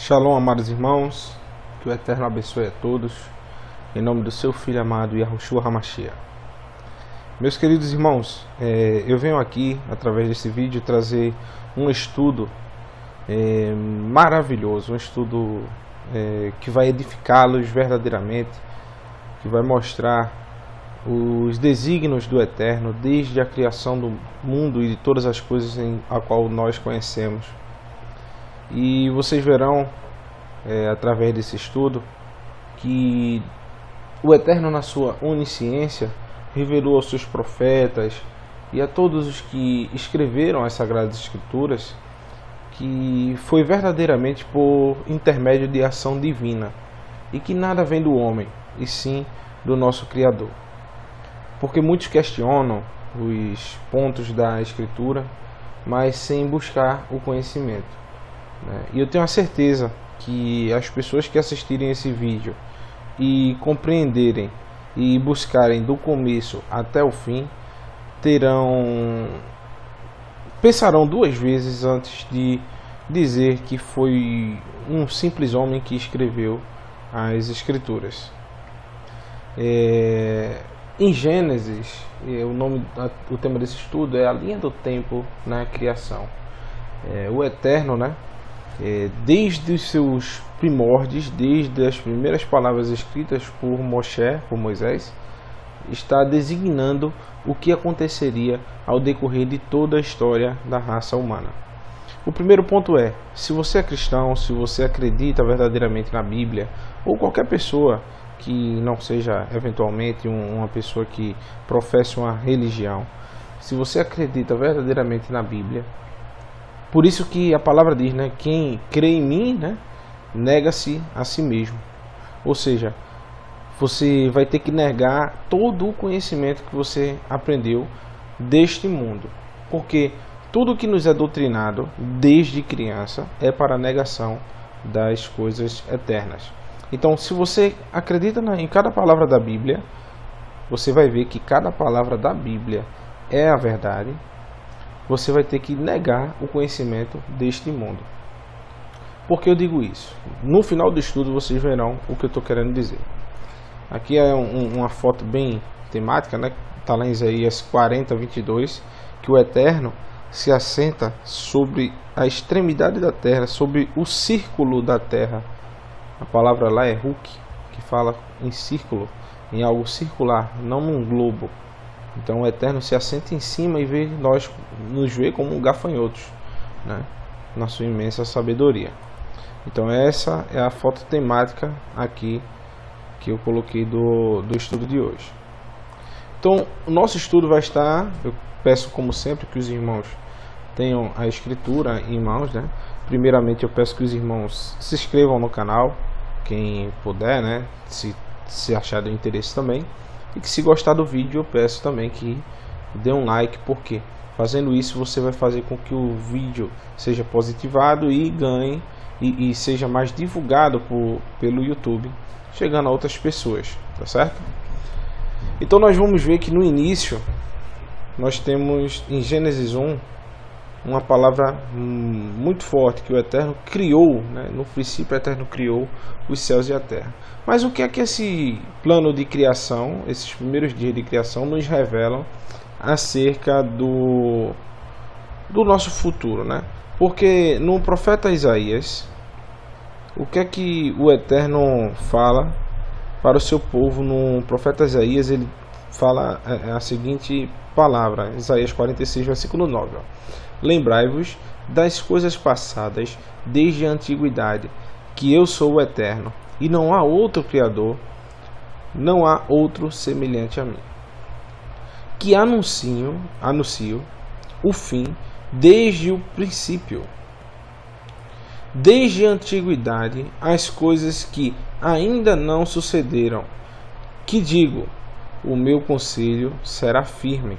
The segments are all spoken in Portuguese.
Shalom, amados irmãos, que o Eterno abençoe a todos, em nome do seu Filho amado, Yahushua HaMashiach. Meus queridos irmãos, eu venho aqui, através desse vídeo, trazer um estudo maravilhoso, um estudo que vai edificá-los verdadeiramente, que vai mostrar os desígnios do Eterno, desde a criação do mundo e de todas as coisas a qual nós conhecemos. E vocês verão, através desse estudo, que o Eterno, na sua onisciência, revelou aos seus profetas e a todos os que escreveram as Sagradas Escrituras que foi verdadeiramente por intermédio de ação divina e que nada vem do homem, e sim do nosso Criador. Porque muitos questionam os pontos da Escritura, mas sem buscar o conhecimento. E eu tenho a certeza que as pessoas que assistirem esse vídeo e compreenderem e buscarem do começo até o fim, pensarão duas vezes antes de dizer que foi um simples homem que escreveu as Escrituras. Em Gênesis, o tema desse estudo é a linha do tempo na criação. O Eterno, desde os seus primórdios, desde as primeiras palavras escritas por Moisés, está designando o que aconteceria ao decorrer de toda a história da raça humana. O primeiro ponto é: se você é cristão, se você acredita verdadeiramente na Bíblia, ou qualquer pessoa que não seja eventualmente uma pessoa que professa uma religião, se você acredita verdadeiramente na Bíblia, por isso que a palavra diz, quem crê em mim, nega-se a si mesmo. Ou seja, você vai ter que negar todo o conhecimento que você aprendeu deste mundo. Porque tudo que nos é doutrinado desde criança é para a negação das coisas eternas. Então, se você acredita em cada palavra da Bíblia, você vai ver que cada palavra da Bíblia é a verdade. Você vai ter que negar o conhecimento deste mundo. Por que eu digo isso? No final do estudo vocês verão o que eu estou querendo dizer. Aqui é uma foto bem temática, está lá em Isaías 40:22, que o Eterno se assenta sobre a extremidade da terra, sobre o círculo da terra. A palavra lá é Huk, que fala em círculo, em algo circular, não num globo. Então o Eterno se assenta em cima e nos vê como gafanhotos, na sua imensa sabedoria. Então essa é a foto temática aqui que eu coloquei do estudo de hoje. Então o nosso estudo vai estar, eu peço como sempre que os irmãos tenham a escritura em mãos, Primeiramente eu peço que os irmãos se inscrevam no canal, quem puder, se achar do interesse também. E que se gostar do vídeo, eu peço também que dê um like, porque fazendo isso você vai fazer com que o vídeo seja positivado e ganhe e seja mais divulgado pelo YouTube, chegando a outras pessoas, tá certo? Então nós vamos ver que no início nós temos em Gênesis 1 uma palavra muito forte, que o Eterno criou, no princípio o Eterno criou os céus e a terra. Mas o que é que esse plano de criação, esses primeiros dias de criação, nos revelam acerca do nosso futuro, Porque no profeta Isaías, o que é que o Eterno fala para o seu povo? No profeta Isaías, ele fala a seguinte palavra, Isaías 46, versículo 9, Lembrai-vos das coisas passadas desde a antiguidade, que eu sou o Eterno, e não há outro Criador, não há outro semelhante a mim. Que anuncio o fim desde o princípio, desde a antiguidade, as coisas que ainda não sucederam. Que digo, o meu conselho será firme,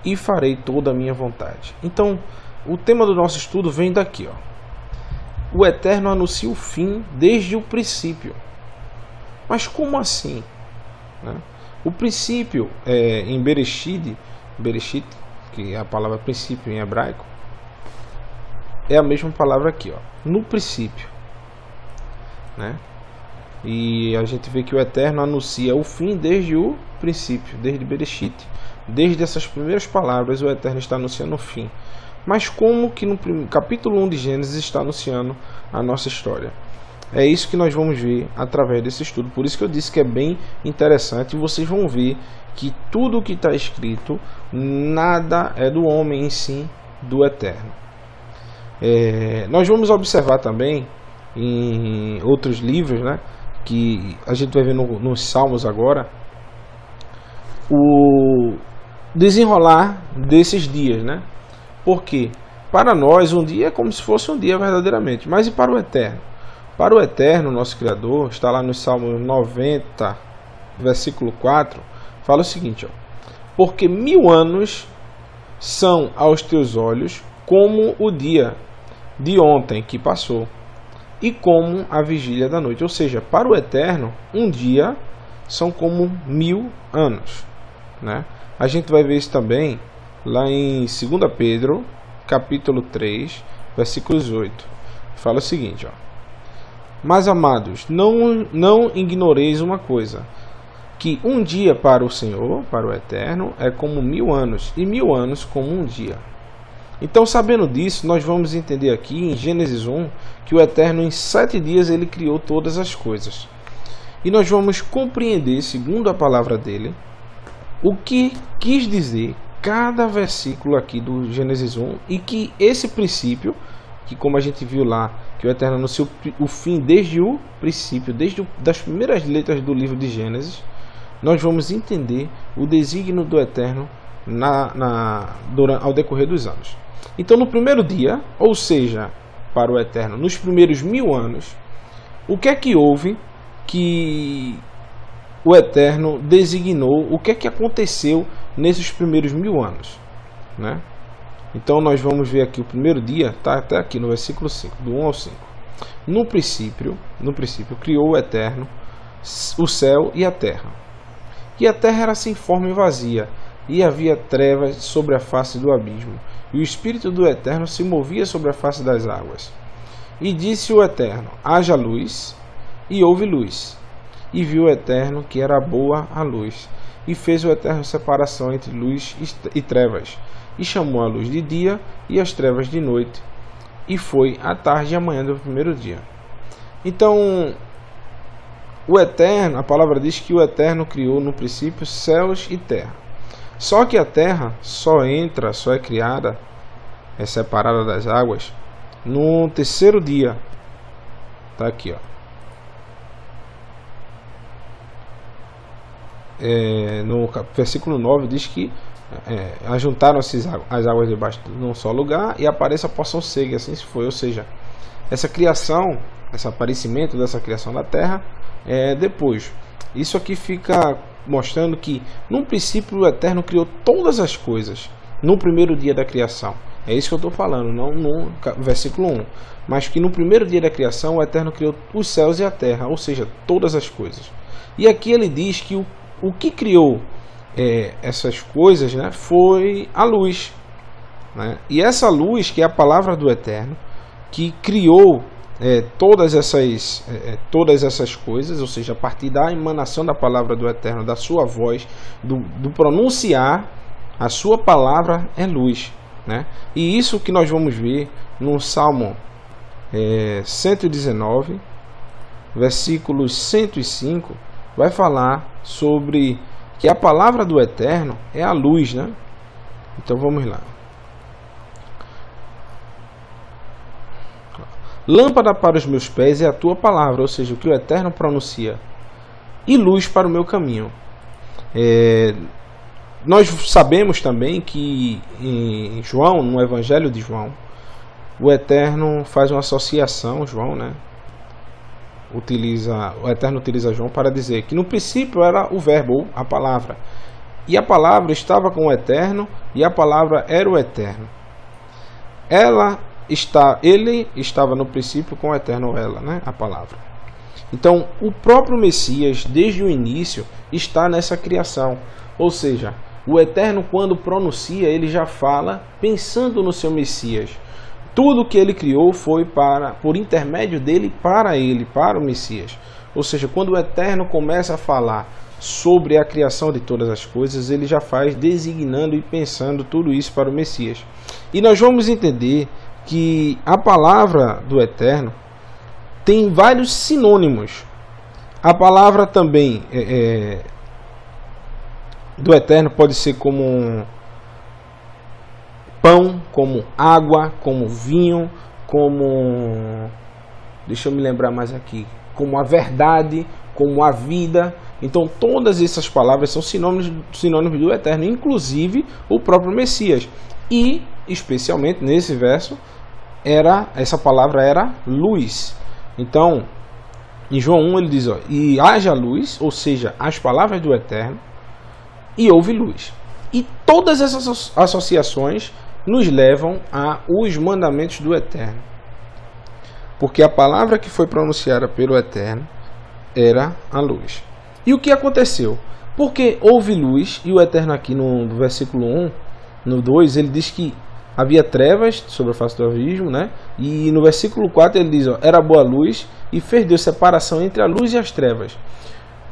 e farei toda a minha vontade. Então, o tema do nosso estudo vem daqui, O Eterno anuncia o fim desde o princípio. Mas como assim? O princípio em Bereshit, que é a palavra princípio em hebraico, é a mesma palavra aqui, no princípio. né? E a gente vê que o Eterno anuncia o fim desde o princípio, desde Bereshit. Desde essas primeiras palavras o Eterno está anunciando o fim. Mas como que no capítulo 1 de Gênesis está anunciando a nossa história? É isso que nós vamos ver através desse estudo. Por isso que eu disse que é bem interessante. E vocês vão ver que tudo o que está escrito, nada é do homem em si, do Eterno. Nós vamos observar também em outros livros, né, que a gente vai ver nos Salmos agora, o desenrolar desses dias, né? Porque para nós um dia é como se fosse um dia verdadeiramente, mas e para o Eterno? Para o Eterno, nosso Criador, está lá no Salmo 90, versículo 4, fala o seguinte, ó: porque 1000 anos são aos teus olhos como o dia de ontem que passou, e como a vigília da noite. Ou seja, para o Eterno, um dia são como 1000 anos, né? A gente vai ver isso também lá em 2 Pedro, capítulo 3, versículos 8. Fala o seguinte, ó: mas, amados, não ignoreis uma coisa, que um dia para o Senhor, para o Eterno, é como 1000 anos, e 1000 anos como um dia. Então, sabendo disso, nós vamos entender aqui em Gênesis 1 que o Eterno, em 7 dias, ele criou todas as coisas. E nós vamos compreender, segundo a palavra dele, o que quis dizer cada versículo aqui do Gênesis 1, e que esse princípio, que como a gente viu lá, que o Eterno anunciou o fim desde o princípio, desde das primeiras letras do livro de Gênesis, nós vamos entender o desígnio do Eterno ao decorrer dos anos. Então, no primeiro dia, ou seja, para o Eterno, nos primeiros 1000 anos, o que é que houve que o Eterno designou? O que é que aconteceu nesses primeiros 1000 anos, né? Então nós vamos ver aqui o primeiro dia, está até aqui no versículo 5, do 1 ao 5. No princípio criou o Eterno o céu e a terra. E a terra era sem forma e vazia, e havia trevas sobre a face do abismo, e o Espírito do Eterno se movia sobre a face das águas. E disse o Eterno: haja luz, e houve luz. E viu o Eterno que era boa a luz, e fez o Eterno separação entre luz e trevas, e chamou a luz de dia e as trevas de noite, e foi a tarde e a manhã do primeiro dia. Então, o Eterno, a palavra diz que o Eterno criou no princípio céus e terra. Só que a terra só é criada, é separada das águas, no terceiro dia. Está aqui, ó. No versículo 9 diz que ajuntaram-se as águas debaixo de um só lugar e aparece a porção seca, e assim se foi. Ou seja, essa criação, esse aparecimento dessa criação da terra depois. Isso aqui fica mostrando que no princípio o Eterno criou todas as coisas no primeiro dia da criação. É isso que eu estou falando, não no versículo 1, mas que no primeiro dia da criação o Eterno criou os céus e a terra, ou seja, todas as coisas. E aqui ele diz que o que criou essas coisas, né, foi a luz, né? E essa luz, que é a palavra do Eterno, que criou todas essas coisas, ou seja, a partir da emanação da palavra do Eterno, da sua voz, do pronunciar, a sua palavra é luz, né? E isso que nós vamos ver no Salmo 119, versículos 105, vai falar sobre que a palavra do Eterno é a luz, né? Então vamos lá. Lâmpada para os meus pés é a tua palavra, ou seja, o que o Eterno pronuncia, e luz para o meu caminho. Nós sabemos também que em João, no Evangelho de João, o Eterno faz uma associação, João, né? O Eterno utiliza João para dizer que no princípio era o verbo, ou a palavra, e a palavra estava com o Eterno, e a palavra era o Eterno. Ele estava no princípio com o Eterno, né? A palavra. Então, o próprio Messias, desde o início, está nessa criação. Ou seja, o Eterno, quando pronuncia, ele já fala pensando no seu Messias. Tudo que ele criou foi por intermédio dele, para o Messias. Ou seja, quando o Eterno começa a falar sobre a criação de todas as coisas, ele já faz designando e pensando tudo isso para o Messias. E nós vamos entender que a palavra do Eterno tem vários sinônimos. A palavra também do Eterno pode ser como pão, como água, como vinho, como... deixa eu me lembrar mais aqui. Como a verdade, como a vida. Então todas essas palavras são sinônimos do Eterno, inclusive o próprio Messias. E, especialmente nesse verso, essa palavra era luz. Então, em João 1 ele diz, e haja luz, ou seja, as palavras do Eterno, e houve luz. E todas essas associações nos levam a os mandamentos do Eterno. Porque a palavra que foi pronunciada pelo Eterno era a luz. E o que aconteceu? Porque houve luz, e o Eterno aqui no versículo 1, no 2, ele diz que havia trevas sobre a face do abismo, né? E no versículo 4 ele diz, era boa luz, e fez Deus separação entre a luz e as trevas.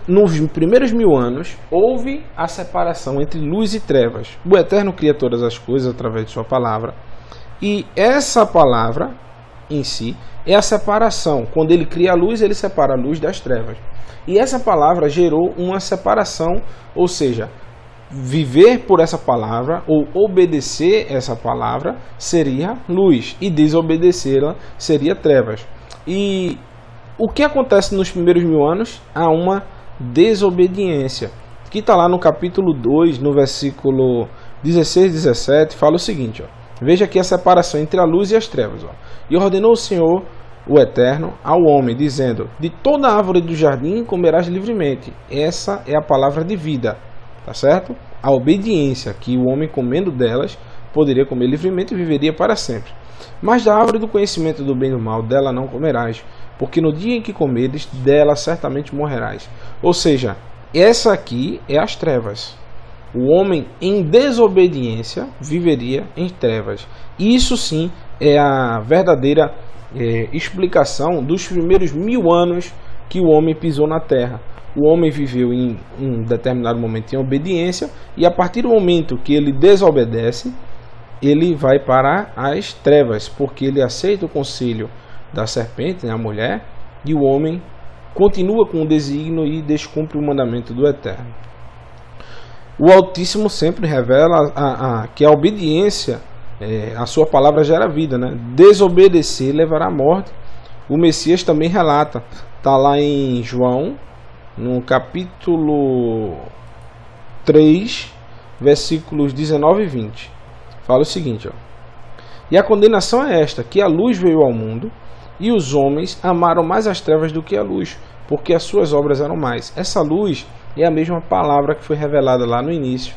Nos primeiros 1000 anos, houve a separação entre luz e trevas. O Eterno cria todas as coisas através de sua palavra. E essa palavra, em si, é a separação. Quando ele cria a luz, ele separa a luz das trevas. E essa palavra gerou uma separação, ou seja, viver por essa palavra ou obedecer essa palavra seria luz e desobedecê-la seria trevas. E o que acontece nos primeiros 1000 anos? Há uma desobediência, que está lá no capítulo 2, no versículo 16 e 17, fala o seguinte, veja aqui a separação entre a luz e as trevas. E ordenou o Senhor, o Eterno, ao homem, dizendo, de toda árvore do jardim comerás livremente. Essa é a palavra de vida, tá certo? A obediência, que o homem comendo delas, poderia comer livremente e viveria para sempre. Mas da árvore do conhecimento do bem e do mal, dela não comerás, porque no dia em que comeres, dela certamente morrerás. Ou seja, essa aqui é as trevas. O homem em desobediência viveria em trevas. Isso sim é a verdadeira explicação dos primeiros 1000 anos que o homem pisou na terra. O homem viveu em um determinado momento em obediência, e a partir do momento que ele desobedece, ele vai para as trevas, porque ele aceita o conselho da serpente, né, a mulher, e o homem continua com o desígnio e descumpre o mandamento do Eterno. O Altíssimo sempre revela que a obediência, a sua palavra gera vida, né? Desobedecer levará à morte. O Messias também relata, está lá em João, no capítulo 3, versículos 19 e 20. Fala o seguinte, e a condenação é esta, que a luz veio ao mundo, e os homens amaram mais as trevas do que a luz, porque as suas obras eram mais. Essa luz é a mesma palavra que foi revelada lá no início,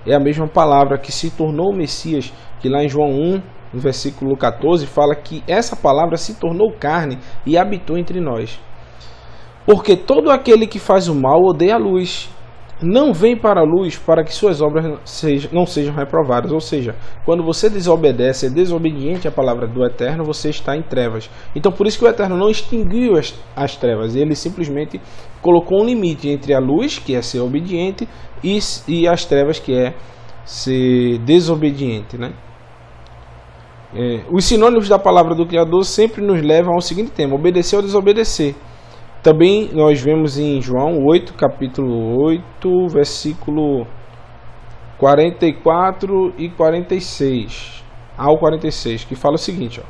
é a mesma palavra que se tornou o Messias, que lá em João 1, no versículo 14, fala que essa palavra se tornou carne e habitou entre nós. Porque todo aquele que faz o mal odeia a luz, não vem para a luz para que suas obras não sejam reprovadas. Ou seja, quando você desobedece, é desobediente à palavra do Eterno, você está em trevas. Então por isso que o Eterno não extinguiu as trevas, ele simplesmente colocou um limite entre a luz, que é ser obediente, e as trevas, que é ser desobediente, né? Os sinônimos da palavra do Criador sempre nos levam ao seguinte tema: obedecer ou desobedecer. Também nós vemos em João 8, capítulo 8, versículo 44 e 46 ao 46, que fala o seguinte,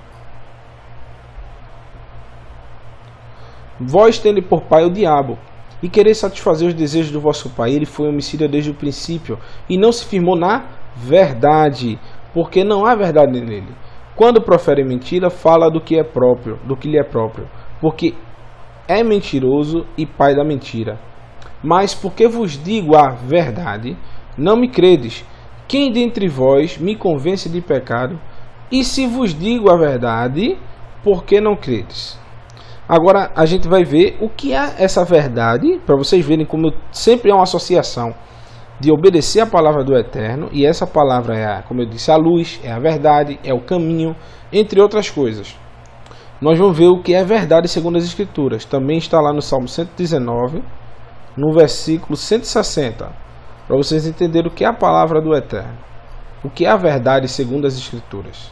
vós tende por pai o diabo, e quereis satisfazer os desejos do vosso pai. Ele foi homicida desde o princípio, e não se firmou na verdade, porque não há verdade nele. Quando profere mentira, fala do que lhe é próprio, porque é mentiroso e pai da mentira. Mas porque vos digo a verdade, não me credes. Quem dentre vós me convence de pecado? E se vos digo a verdade, por que não credes? Agora a gente vai ver o que é essa verdade, para vocês verem como sempre é uma associação. de obedecer a palavra do Eterno, e essa palavra é, como eu disse, a luz, é a verdade, é o caminho, entre outras coisas. Nós vamos ver o que é verdade segundo as Escrituras. Também está lá no Salmo 119, no versículo 160, para vocês entenderem o que é a palavra do Eterno, o que é a verdade segundo as Escrituras.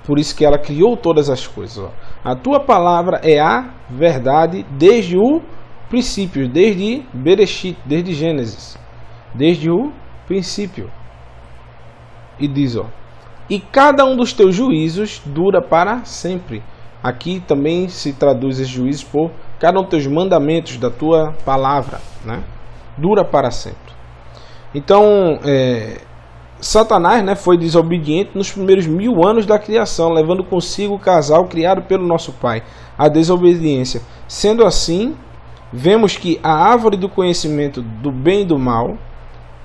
Por isso que ela criou todas as coisas. Ó. A tua palavra é a verdade desde o princípio, desde Bereshit, desde Gênesis, desde o princípio. E diz, ó, e cada um dos teus juízos dura para sempre. Aqui também se traduz esses juízos por cada um dos teus mandamentos da tua palavra, né? Dura para sempre. Então, Satanás, né, foi desobediente nos primeiros 1000 anos da criação, levando consigo o casal criado pelo nosso Pai, a desobediência. Sendo assim, vemos que a árvore do conhecimento do bem e do mal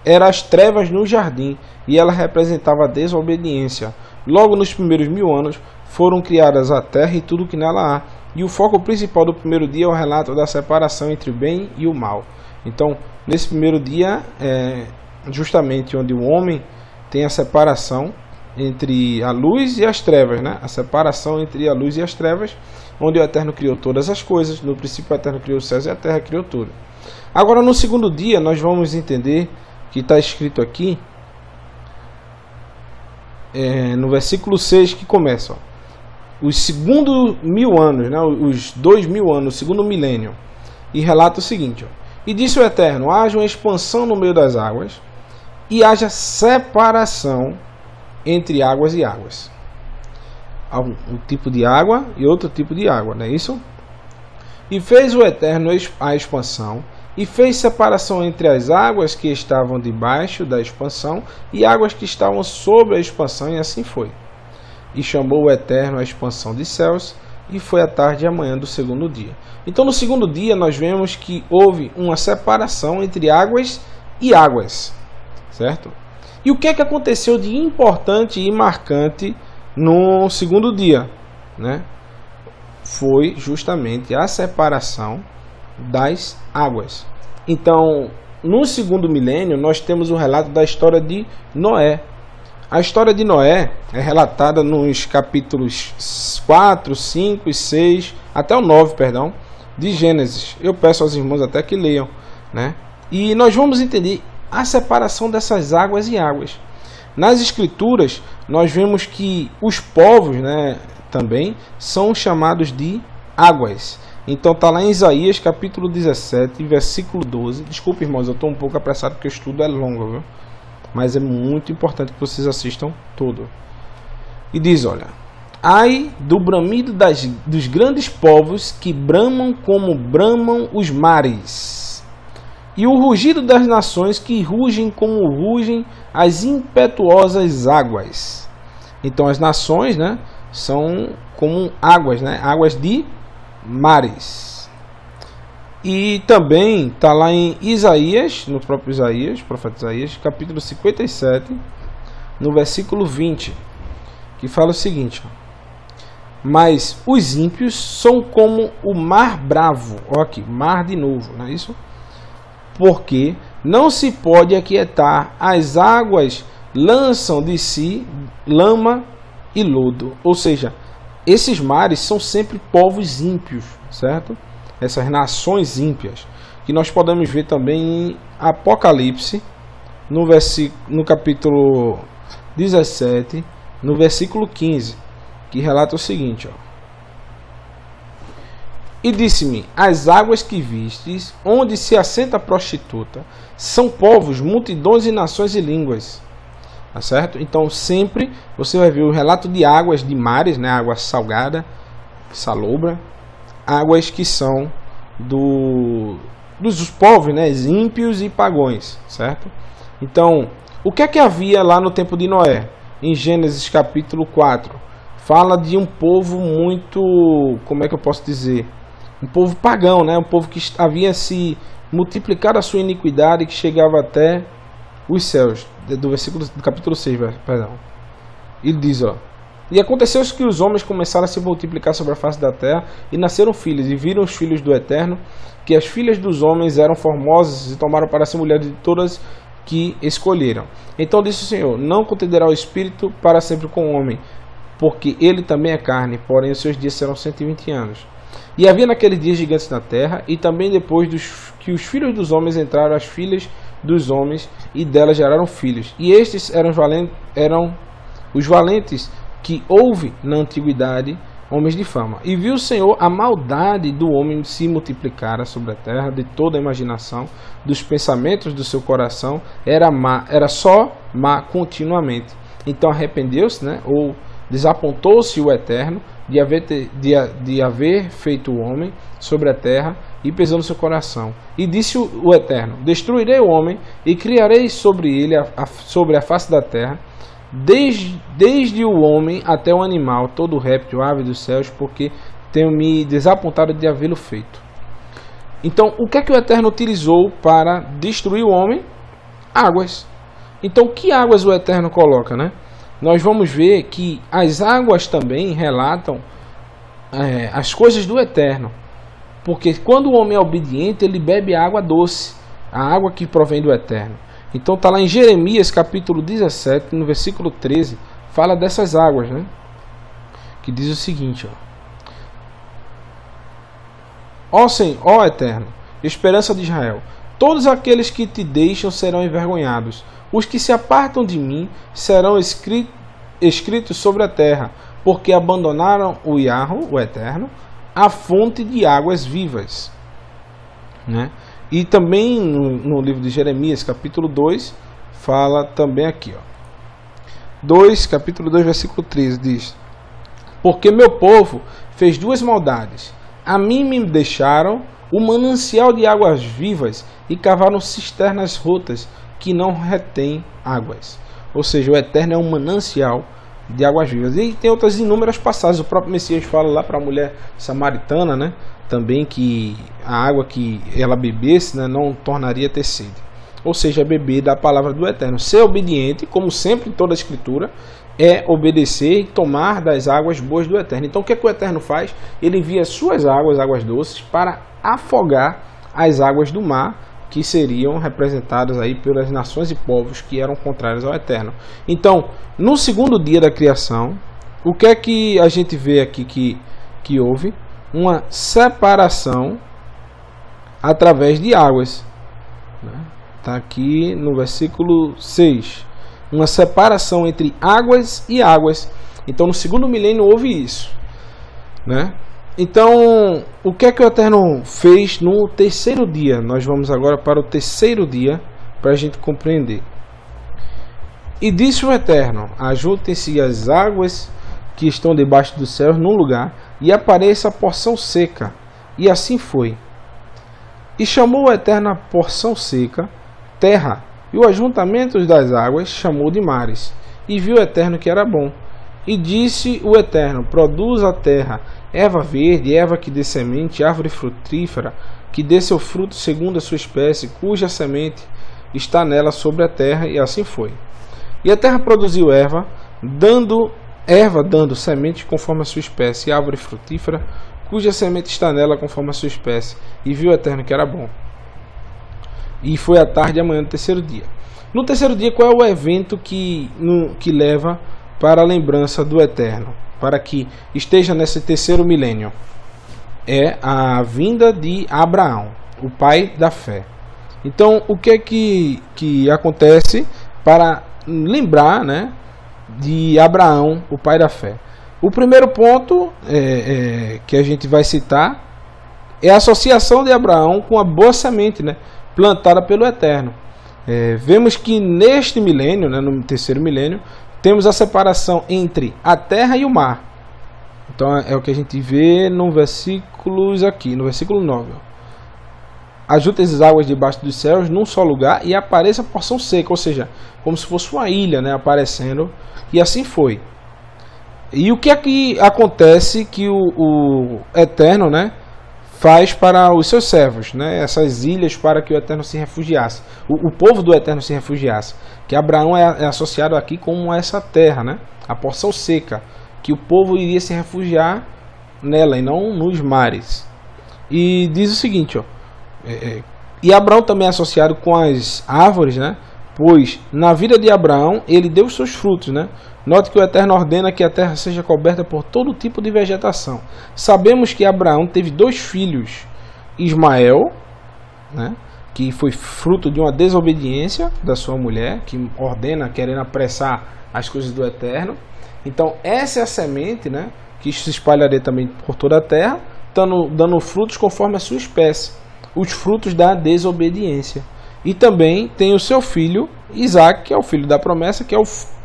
era as trevas no jardim, e ela representava a desobediência. Logo nos primeiros 1000 anos foram criadas a terra e tudo que nela há, e o foco principal do primeiro dia é o relato da separação entre o bem e o mal. Então, nesse primeiro dia é justamente onde o homem tem a separação entre a luz e as trevas, né? A separação entre a luz e as trevas, onde o Eterno criou todas as coisas. No princípio o Eterno criou os céus e a terra, criou tudo. Agora no segundo dia nós vamos entender que está escrito aqui, no versículo 6 que começa, ó, os segundos 1000 anos, né? Os 2000 anos, o segundo milênio, e relata o seguinte, ó, e disse o Eterno, haja uma expansão no meio das águas, e haja separação entre águas e águas. Há um tipo de água e outro tipo de água, não é isso? E fez o Eterno a expansão, e fez separação entre as águas que estavam debaixo da expansão e águas que estavam sobre a expansão, e assim foi. E chamou o Eterno a expansão de céus, e foi a tarde e a manhã do segundo dia. Então no segundo dia nós vemos que houve uma separação entre águas e águas. Certo? E o que é que aconteceu de importante e marcante no segundo dia, né? Foi justamente a separação das águas. Então, no segundo milênio, nós temos o relato da história de Noé. A história de Noé é relatada nos capítulos 4, 5 e 6, até o 9, perdão, de Gênesis. Eu peço aos irmãos até que leiam, né? E nós vamos entender a separação dessas águas e águas. Nas Escrituras, nós vemos que os povos, né, também são chamados de águas. Então está lá em Isaías, capítulo 17, versículo 12. Desculpe, irmãos, eu estou um pouco apressado porque o estudo é longo, viu? Mas é muito importante que vocês assistam todo. E diz, olha, ai do bramido dos grandes povos que bramam como bramam os mares, e o rugido das nações que rugem como rugem as impetuosas águas. Então as nações, né, são como águas, né, águas de mares. E também está lá em Isaías, no próprio Isaías, profeta Isaías, capítulo 57, no versículo 20, que fala o seguinte, ó, mas os ímpios são como o mar bravo, ó aqui, mar de novo, não é isso? Porque não se pode aquietar, as águas lançam de si lama e lodo. Ou seja, esses mares são sempre povos ímpios, certo? Essas nações ímpias, que nós podemos ver também em Apocalipse, no capítulo 17, no versículo 15, que relata o seguinte, ó. E disse-me, as águas que vistes, onde se assenta a prostituta, são povos, multidões e nações e línguas. Tá certo? Então sempre você vai ver o relato de águas de mares, né? Água salgada, salobra, águas que são dos povos, né? Ímpios e pagões, certo? Então, o que é que havia lá no tempo de Noé? Em Gênesis capítulo 4, fala de um povo muito, como é que eu posso dizer? Um povo pagão, né? Um povo que havia se multiplicado a sua iniquidade, que chegava até os céus, do capítulo 6, perdão. Ele diz, ó, E aconteceu que os homens começaram a se multiplicar sobre a face da terra, e nasceram filhos, e viram os filhos do Eterno, que as filhas dos homens eram formosas, e tomaram para si mulheres de todas que escolheram. Então disse o Senhor: não contenderá o Espírito para sempre com o homem, porque ele também é carne, porém os seus dias serão 120 anos. E havia naquele dia gigantes na terra, e também depois que os filhos dos homens entraram, as filhas dos homens, e delas geraram filhos. E estes eram os valentes que houve na antiguidade, homens de fama. E viu o Senhor a maldade do homem se multiplicara sobre a terra, de toda a imaginação, dos pensamentos do seu coração, era só má continuamente. Então arrependeu-se, né, ou desapontou-se o Eterno de haver feito o homem sobre a terra, e pesou no seu coração. E disse o Eterno: destruirei o homem, e criarei sobre ele sobre a face da terra, desde o homem até o animal, todo réptil, ave dos céus, porque tenho me desapontado de havê-lo feito. Então, o que é que o Eterno utilizou para destruir o homem? Águas. Então, que águas o Eterno coloca, né? Nós vamos ver que as águas também relatam as coisas do Eterno. Porque quando o homem é obediente, ele bebe água doce, a água que provém do Eterno. Então está lá em Jeremias capítulo 17, no versículo 13, fala dessas águas, né? Que diz o seguinte: ó Eterno, esperança de Israel, todos aqueles que te deixam serão envergonhados, os que se apartam de mim serão escritos sobre a terra, porque abandonaram o Yahweh, o Eterno, a fonte de águas vivas, né? E também no livro de Jeremias, capítulo 2, fala também aqui, capítulo 2, versículo 13, diz: porque meu povo fez duas maldades. A mim me deixaram o manancial de águas vivas e cavaram cisternas rotas que não retêm águas. Ou seja, o Eterno é um manancial de águas vivas. E tem outras inúmeras passagens. O próprio Messias fala lá para a mulher samaritana, né? Também que a água que ela bebesse, né, não tornaria ter sede. Ou seja, beber da palavra do Eterno. Ser obediente, como sempre em toda a Escritura, é obedecer e tomar das águas boas do Eterno. Então o que é que o Eterno faz? Ele envia suas águas doces, para afogar as águas do mar, que seriam representadas aí pelas nações e povos que eram contrários ao Eterno. Então, no segundo dia da criação, o que é que a gente vê aqui que houve? Uma separação através de águas. Está aqui no versículo 6. Uma separação entre águas e águas. Então, no segundo milênio houve isso, né? Então, o que é que o Eterno fez no terceiro dia? Nós vamos agora para o terceiro dia, para a gente compreender. E disse o Eterno: ajuntem-se as águas que estão debaixo dos céus num lugar, e apareça a porção seca. E assim foi. E chamou o Eterno a porção seca terra, e o ajuntamento das águas chamou de mares. E viu o Eterno que era bom. E disse o Eterno: produz a terra erva verde, erva que dê semente, árvore frutífera, que dê seu fruto segundo a sua espécie, cuja semente está nela sobre a terra. E assim foi. E a terra produziu erva, dando semente conforme a sua espécie, e árvore frutífera, cuja semente está nela conforme a sua espécie. E viu o Eterno que era bom. E foi à tarde e amanhã do terceiro dia. No terceiro dia, qual é o evento que leva para a lembrança do Eterno, para que esteja nesse terceiro milênio? É a vinda de Abraão, o pai da fé. Então, o que é que acontece para lembrar, né, de Abraão, o pai da fé? O primeiro ponto que a gente vai citar é a associação de Abraão com a boa semente, né, plantada pelo Eterno. Vemos que neste milênio, né, no terceiro milênio, temos a separação entre a terra e o mar. Então é o que a gente vê no versículo 9. Ajuntem as águas debaixo dos céus num só lugar, e apareça a porção seca, ou seja, como se fosse uma ilha, né, aparecendo. E assim foi. E o que é que acontece que o Eterno, né, faz para os seus servos, né, essas ilhas, para que o Eterno se refugiasse, o povo do Eterno se refugiasse? Que Abraão é associado aqui como essa terra, né, a porção seca, que o povo iria se refugiar nela e não nos mares. E diz o seguinte, ó, e Abraão também é associado com as árvores, né? Pois na vida de Abraão ele deu os seus frutos, né? Note que o Eterno ordena que a terra seja coberta por todo tipo de vegetação. Sabemos que Abraão teve 2 filhos, Ismael, né? Que foi fruto de uma desobediência da sua mulher, que ordena, querendo apressar as coisas do Eterno. Então essa é a semente, né? Que se espalharia também por toda a terra, dando frutos conforme a sua espécie, os frutos da desobediência. E também tem o seu filho Isaac, que é o filho da promessa, que é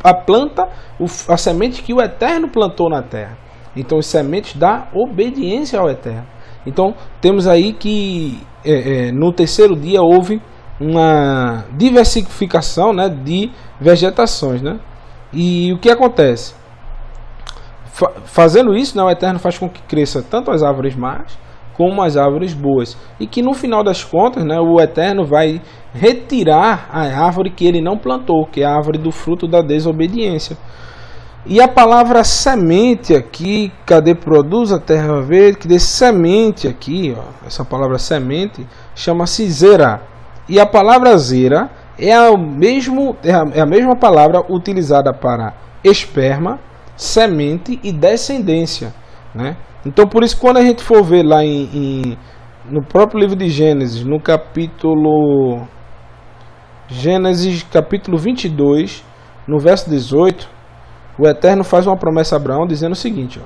a planta, a semente que o Eterno plantou na terra. Então, as sementes da obediência ao Eterno. Então, temos aí que no terceiro dia houve uma diversificação, né, de vegetações, né? E o que acontece? Fazendo isso, né, o Eterno faz com que cresça tanto as árvores más como as árvores boas. E que no final das contas, né, o Eterno vai retirar a árvore que ele não plantou, que é a árvore do fruto da desobediência. E a palavra semente aqui, cadê? Produz a terra verde, que desse semente aqui, ó, essa palavra semente, chama-se zera. E a palavra zera é a mesma palavra utilizada para esperma, semente e descendência, né? Então, por isso, quando a gente for ver lá no próprio livro de Gênesis, no capítulo 22, no verso 18, o Eterno faz uma promessa a Abraão dizendo o seguinte, ó,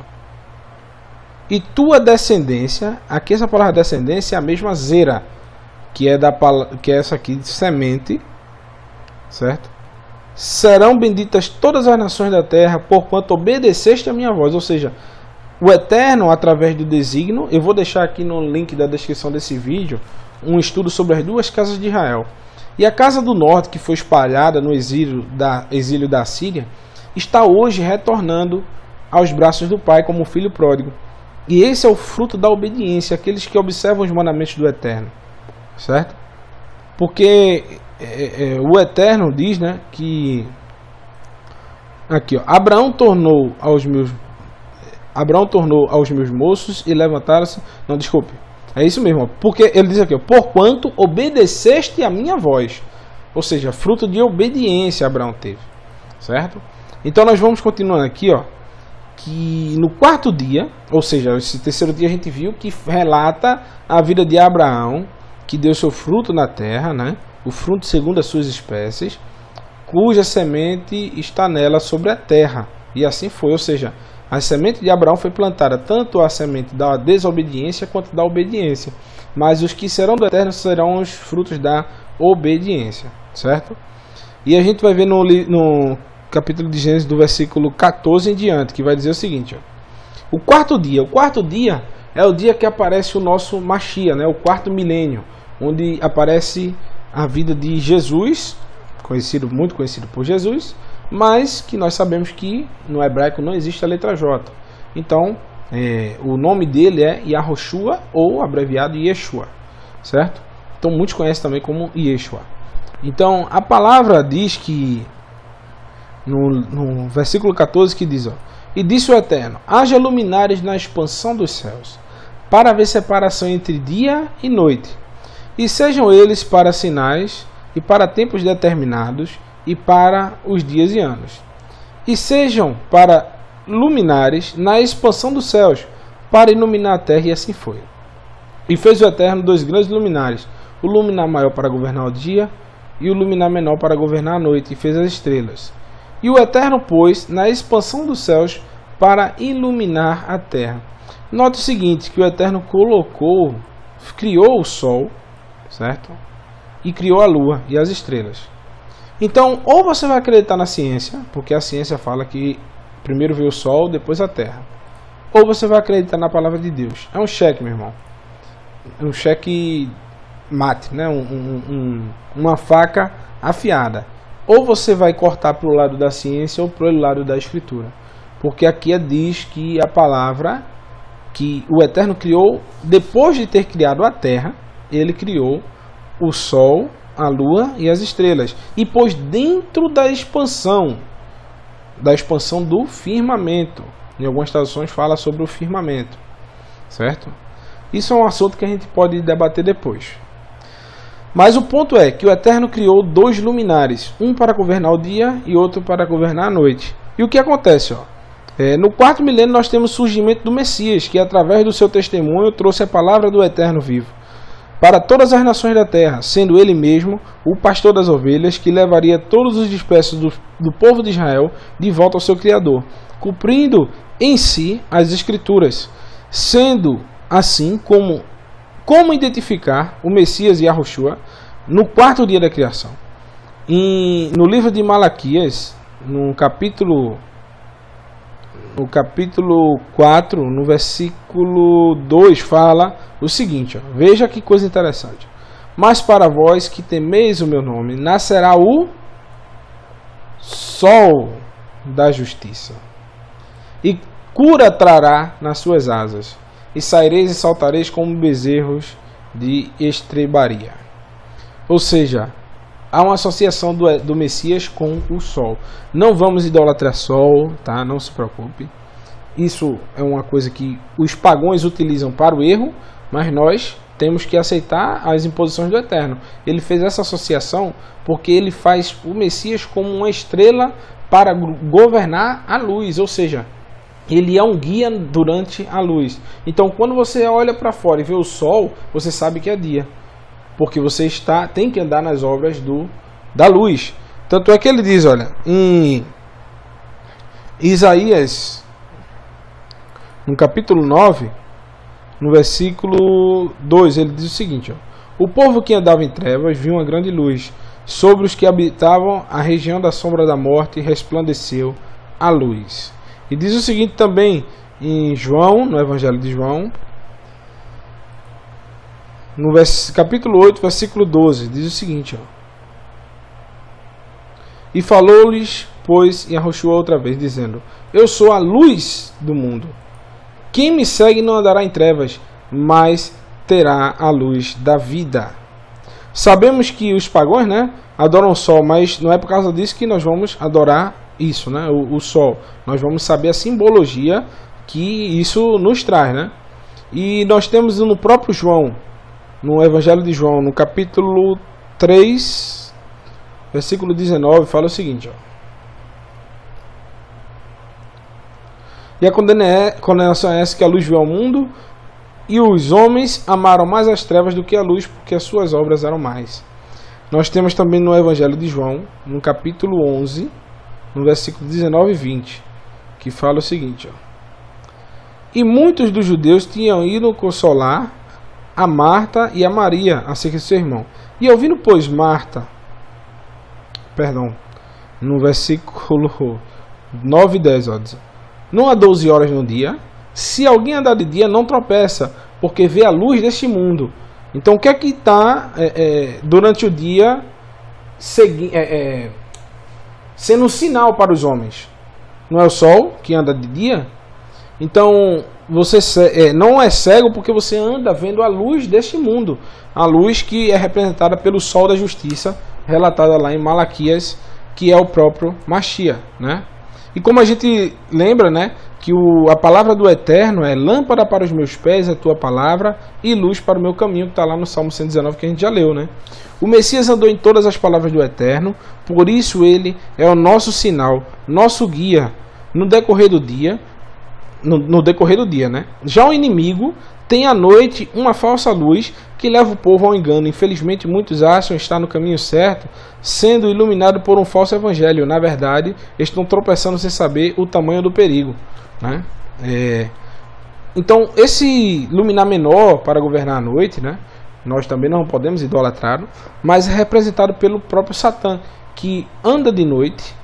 e tua descendência, aqui essa palavra descendência é a mesma zera, que é essa aqui de semente, certo? Serão benditas todas as nações da terra, porquanto obedeceste a minha voz. Ou seja, o Eterno, através do desígnio, eu vou deixar aqui no link da descrição desse vídeo um estudo sobre as 2 casas de Israel. E a casa do norte, que foi espalhada no exílio da Síria, está hoje retornando aos braços do Pai como filho pródigo. E esse é o fruto da obediência, aqueles que observam os mandamentos do Eterno, certo? Porque o Eterno diz, né, que aqui, ó, Abraão tornou aos meus moços e levantaram-se. Não, desculpe. É isso mesmo, ó, porque ele diz aqui, ó, porquanto obedeceste a minha voz. Ou seja, fruto de obediência Abraão teve, certo? Então nós vamos continuando aqui, ó, que no 4º dia, ou seja, esse terceiro dia a gente viu que relata a vida de Abraão, que deu seu fruto na terra, né? O fruto segundo as suas espécies, cuja semente está nela sobre a terra. E assim foi, ou seja, a semente de Abraão foi plantada, tanto a semente da desobediência quanto da obediência. Mas os que serão do Eterno serão os frutos da obediência, certo? E a gente vai ver no capítulo de Gênesis, do versículo 14 em diante, que vai dizer o seguinte, ó, o 4º dia é o dia que aparece o nosso Mashiach, né? O 4º milênio, onde aparece a vida de Jesus, muito conhecido por Jesus, mas que nós sabemos que no hebraico não existe a letra J. Então, o nome dele é Yahoshua, ou abreviado Yeshua, certo? Então, muitos conhecem também como Yeshua. Então, a palavra diz que, no versículo 14, que diz, ó, e disse o Eterno, haja luminares na expansão dos céus, para haver separação entre dia e noite, e sejam eles para sinais, e para tempos determinados, e para os dias e anos. E sejam para luminares na expansão dos céus, para iluminar a terra, e assim foi. E fez o Eterno 2 grandes luminares, o luminar maior para governar o dia, e o luminar menor para governar a noite, e fez as estrelas. E o Eterno pôs na expansão dos céus para iluminar a terra. Note o seguinte, que o Eterno criou o sol, certo? E criou a lua e as estrelas. Então, ou você vai acreditar na ciência, porque a ciência fala que primeiro veio o sol, depois a terra. Ou você vai acreditar na palavra de Deus. É um cheque, meu irmão. É um cheque mate, né? Uma faca afiada. Ou você vai cortar para o lado da ciência ou para o lado da escritura. Porque aqui diz que a palavra que o Eterno criou, depois de ter criado a terra, ele criou o sol, a lua e as estrelas, e pôs dentro da expansão do firmamento, Em algumas traduções fala sobre o firmamento, certo? Isso é um assunto que a gente pode debater depois. Mas o ponto é que o Eterno criou 2 luminares, um para governar o dia e outro para governar a noite. E o que acontece? No 4º milênio nós temos o surgimento do Messias, que através do seu testemunho trouxe a palavra do Eterno vivo para todas as nações da terra, sendo ele mesmo o pastor das ovelhas, que levaria todos os dispersos do povo de Israel de volta ao seu Criador, cumprindo em si as Escrituras, sendo assim como identificar o Messias e Yahushua no 4º dia da criação. No livro de Malaquias, no capítulo 4, no versículo 2, fala o seguinte, veja que coisa interessante. Mas para vós que temeis o meu nome, nascerá o sol da justiça, e cura trará nas suas asas, e saireis e saltareis como bezerros de estrebaria. Ou seja, há uma associação do Messias com o sol. Não vamos idolatrar sol, tá? Não se preocupe. Isso é uma coisa que os pagãos utilizam para o erro, mas nós temos que aceitar as imposições do Eterno. Ele fez essa associação porque ele faz o Messias como uma estrela para governar a luz, ou seja, ele é um guia durante a luz. Então, quando você olha para fora e vê o sol, você sabe que é dia, porque você tem que andar nas obras da luz. Tanto é que ele diz, olha, em Isaías, no capítulo 9, no versículo 2, ele diz o seguinte, o povo que andava em trevas viu uma grande luz, sobre os que habitavam a região da sombra da morte resplandeceu a luz. E diz o seguinte também em João, no Evangelho de João, no capítulo 8, versículo 12, diz o seguinte, e falou-lhes, pois, Yahushua outra vez, dizendo, eu sou a luz do mundo. Quem me segue não andará em trevas, mas terá a luz da vida. Sabemos que os pagãos, adoram o sol, mas não é por causa disso que nós vamos adorar isso, o sol. Nós vamos saber a simbologia que isso nos traz, E nós temos no próprio João, no Evangelho de João, no capítulo 3, versículo 19, fala o seguinte, E a condenação é essa, que a luz veio ao mundo, e os homens amaram mais as trevas do que a luz, porque as suas obras eram mais. Nós temos também no Evangelho de João, no capítulo 11, no versículo 19 e 20, que fala o seguinte, E muitos dos judeus tinham ido consolar a Marta e a Maria acerca de seu irmão. E ouvindo, pois, no versículo 9 e 10, não há 12 horas no dia, se alguém andar de dia não tropeça, porque vê a luz deste mundo. Então o que é que está durante o dia sendo um sinal para os homens? Não é o sol que anda de dia? Então você não é cego porque você anda vendo a luz deste mundo, a luz que é representada pelo sol da justiça, relatada lá em Malaquias, que é o próprio Mashiach, E como a gente lembra, que a palavra do Eterno é lâmpada para os meus pés, a tua palavra, e luz para o meu caminho, que está lá no Salmo 119, que a gente já leu, O Messias andou em todas as palavras do Eterno, por isso ele é o nosso sinal, nosso guia no decorrer do dia, Já o inimigo tem à noite uma falsa luz que leva o povo ao engano. Infelizmente, muitos acham estar no caminho certo, sendo iluminado por um falso evangelho. Na verdade, estão tropeçando sem saber o tamanho do perigo, Então, esse luminar menor para governar a noite, nós também não podemos idolatrá-lo, mas é representado pelo próprio Satã, que anda de noite,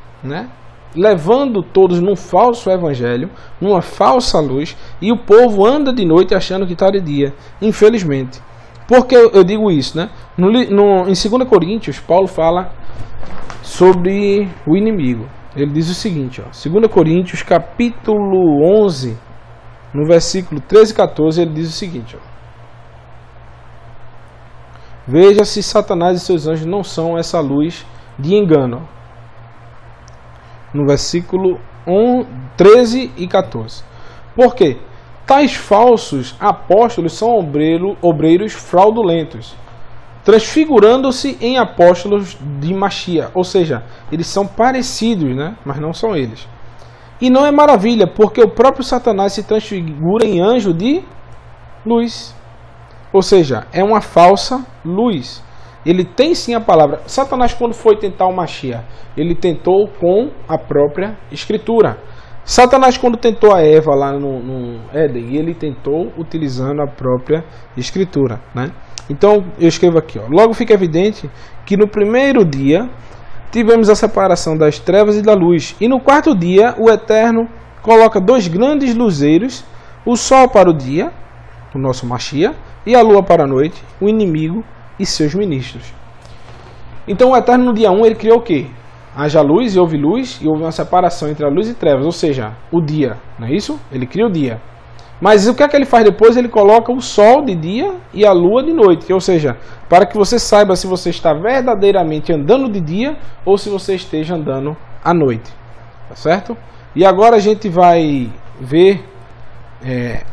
levando todos num falso evangelho, numa falsa luz, e o povo anda de noite achando que está de dia, infelizmente. Por que eu digo isso? Em 2 Coríntios, Paulo fala sobre o inimigo. Ele diz o seguinte, 2 Coríntios capítulo 11, no versículo 13 e 14, ele diz o seguinte, Veja se Satanás e seus anjos não são essa luz de engano. No versículo 13 e 14. Por quê? Tais falsos apóstolos são obreiros fraudulentos, transfigurando-se em apóstolos de Machia. Ou seja, eles são parecidos, né? Mas não são eles. E não é maravilha, porque o próprio Satanás se transfigura em anjo de luz. Ou seja, é uma falsa luz. Ele tem sim a palavra. Satanás, quando foi tentar o Machia, ele tentou com a própria Escritura. Satanás, quando tentou a Eva lá no Éden, ele tentou utilizando a própria Escritura, né? Então, eu escrevo aqui, ó. Logo fica evidente que no primeiro dia tivemos a separação das trevas e da luz. E no quarto dia, o Eterno coloca dois grandes luzeiros, o sol para o dia, o nosso Machia, e a lua para a noite, o inimigo e seus ministros. Então o Eterno no dia 1 ele criou o quê? Haja luz e houve uma separação entre a luz e trevas, ou seja, o dia, não é isso? Ele cria o dia. Mas o que é que ele faz depois? Ele coloca o sol de dia e a lua de noite, ou seja, para que você saiba se você está verdadeiramente andando de dia ou se você esteja andando à noite, tá certo? E agora a gente vai ver,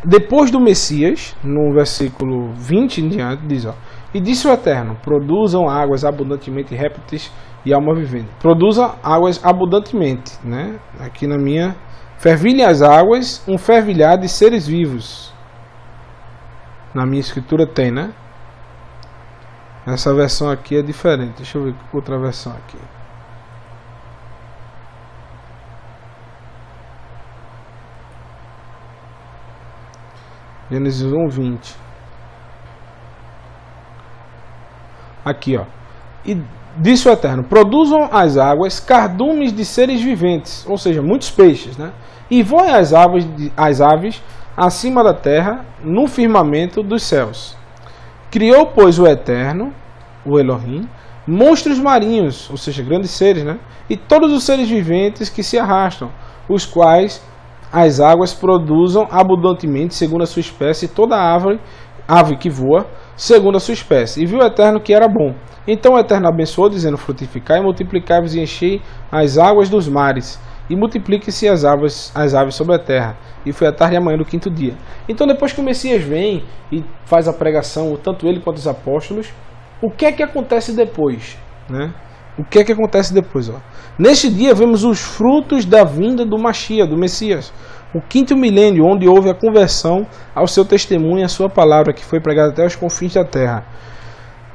depois do Messias, no versículo 20 em diante, diz, ó: e disse o Eterno, produzam águas abundantemente répteis e alma vivente. Produza águas abundantemente, né? Aqui na minha, fervilhem as águas, um fervilhar de seres vivos. Na minha escritura tem, né? Essa versão aqui é diferente. Deixa eu ver outra versão aqui. Gênesis 1:20. Aqui, ó. E disse o Eterno: produzam as águas cardumes de seres viventes, ou seja, muitos peixes, né? E voem as aves acima da terra, no firmamento dos céus. Criou, pois, o Eterno, o Elohim, monstros marinhos, ou seja, grandes seres, né? E todos os seres viventes que se arrastam, os quais as águas produzam abundantemente, segundo a sua espécie, e toda ave que voa, segundo a sua espécie. E viu o Eterno que era bom. Então o Eterno abençoou, dizendo: frutificai e multiplicai-vos e enchei as águas dos mares, e multipliquem-se as aves sobre a terra. E foi a tarde e a manhã do quinto dia. Então, depois que o Messias vem e faz a pregação, tanto ele quanto os apóstolos, o que é que acontece depois, né? O que é que acontece depois? Ó? Neste dia vemos os frutos da vinda do Machia, do Messias, o quinto milênio, onde houve a conversão ao seu testemunho e à sua palavra, que foi pregada até os confins da terra.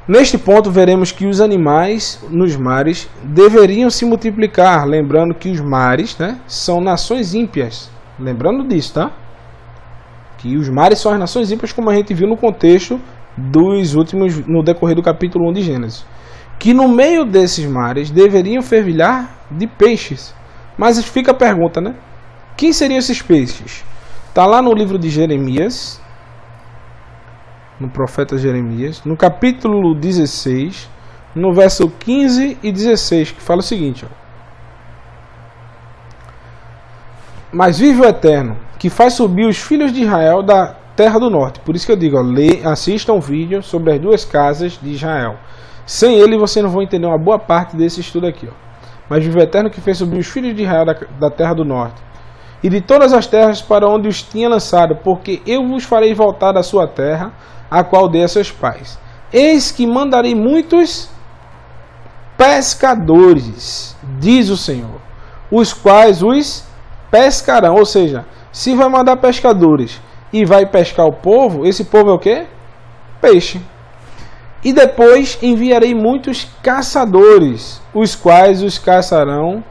Neste ponto veremos que os animais nos mares deveriam se multiplicar, lembrando que os mares, né, são nações ímpias. Lembrando disso, tá? Que os mares são as nações ímpias, como a gente viu no contexto dos últimos, no decorrer do capítulo 1 de Gênesis. Que no meio desses mares deveriam fervilhar de peixes. Mas fica a pergunta, né? Quem seriam esses peixes? Está lá no livro de Jeremias, no profeta Jeremias, no capítulo 16, no verso 15 e 16, que fala o seguinte, ó: mas vive o Eterno, que faz subir os filhos de Israel da terra do norte. Por isso que eu digo, ó, assistam um vídeo sobre as duas casas de Israel. Sem ele você não vai entender uma boa parte desse estudo aqui, ó. Mas vive o Eterno, que fez subir os filhos de Israel da terra do norte, e de todas as terras para onde os tinha lançado, porque eu vos farei voltar da sua terra, a qual dei a seus pais. Eis que mandarei muitos pescadores, diz o Senhor, os quais os pescarão. Ou seja, se vai mandar pescadores e vai pescar o povo, esse povo é o quê? Peixe. E depois enviarei muitos caçadores, os quais os caçarão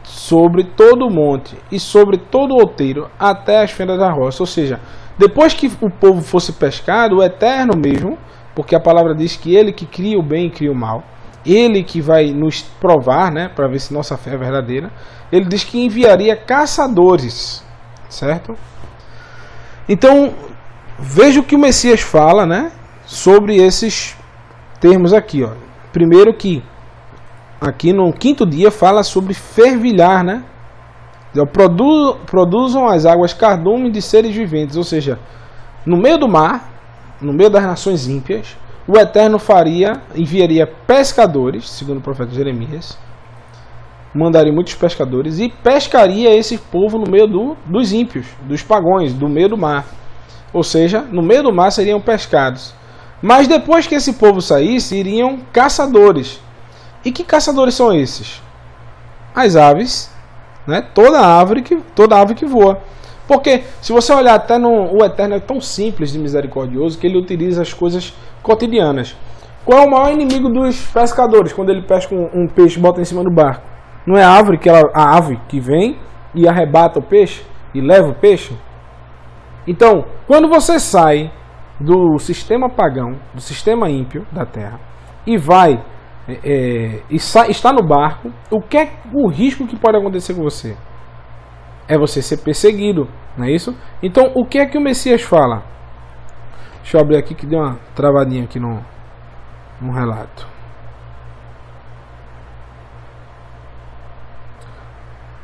sobre todo o monte e sobre todo o outeiro, até as fendas da roça. Ou seja, depois que o povo fosse pescado, o Eterno mesmo, porque a palavra diz que ele que cria o bem e cria o mal, ele que vai nos provar, né, para ver se nossa fé é verdadeira, ele diz que enviaria caçadores, certo? Então, veja o que o Messias fala, né, sobre esses termos aqui, ó. Primeiro que aqui no quinto dia fala sobre fervilhar, né? Produzam as águas cardume de seres viventes, ou seja, no meio do mar, no meio das nações ímpias, o Eterno enviaria pescadores, segundo o profeta Jeremias, mandaria muitos pescadores e pescaria esse povo no meio dos ímpios, dos pagões, do meio do mar. Ou seja, no meio do mar seriam pescados. Mas depois que esse povo saísse, iriam caçadores. E que caçadores são esses? As aves, né? Toda ave que voa. Porque se você olhar até o Eterno é tão simples de misericordioso que ele utiliza as coisas cotidianas. Qual é o maior inimigo dos pescadores quando ele pesca um peixe e bota em cima do barco? Não é a ave que vem e arrebata o peixe e leva o peixe? Então, quando você sai do sistema pagão, do sistema ímpio da terra, e vai está no barco, o que é o risco que pode acontecer com você? É você ser perseguido, não é isso? Então, o que é que o Messias fala? Deixa eu abrir aqui que deu uma travadinha aqui no relato.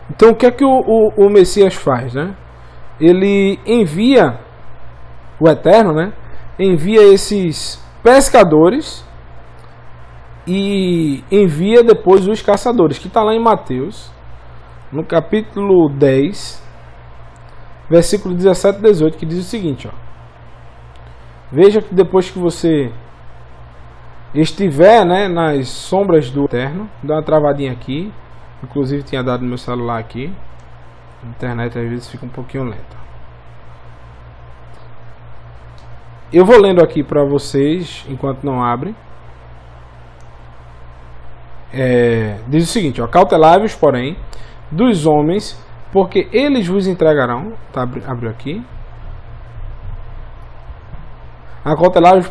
Então, o que é que o Messias faz, né? Ele envia o Eterno, né? Envia esses pescadores e envia depois os caçadores, que está lá em Mateus, no capítulo 10, versículo 17 e 18, que diz o seguinte, ó: veja que depois que você estiver, né, nas sombras do Eterno, dá uma travadinha aqui, inclusive tinha dado no meu celular aqui, a internet às vezes fica um pouquinho lenta. Eu vou lendo aqui para vocês enquanto não abre. Diz o seguinte, ó: cautelai-vos, porém, dos homens, porque eles vos entregarão. Tá, abriu aqui. Acautelai-vos,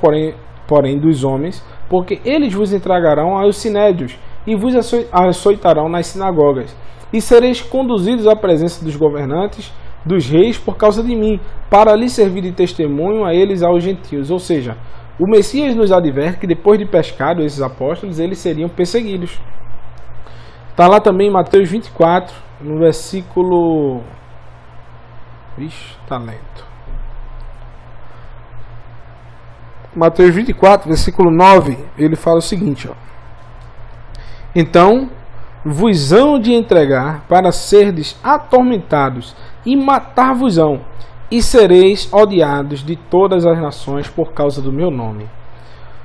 porém, dos homens, porque eles vos entregarão aos sinédrios e vos açoitarão nas sinagogas, e sereis conduzidos à presença dos governantes, dos reis, por causa de mim, para lhes servir de testemunho a eles, aos gentios. Ou seja, o Messias nos adverte que depois de pescado esses apóstolos, eles seriam perseguidos. Está lá também em Mateus 24, no versículo... Ixi, está lento. Mateus 24, versículo 9, ele fala o seguinte, ó: então vos hão de entregar para serdes atormentados e matar-vos-ão, e sereis odiados de todas as nações por causa do meu nome.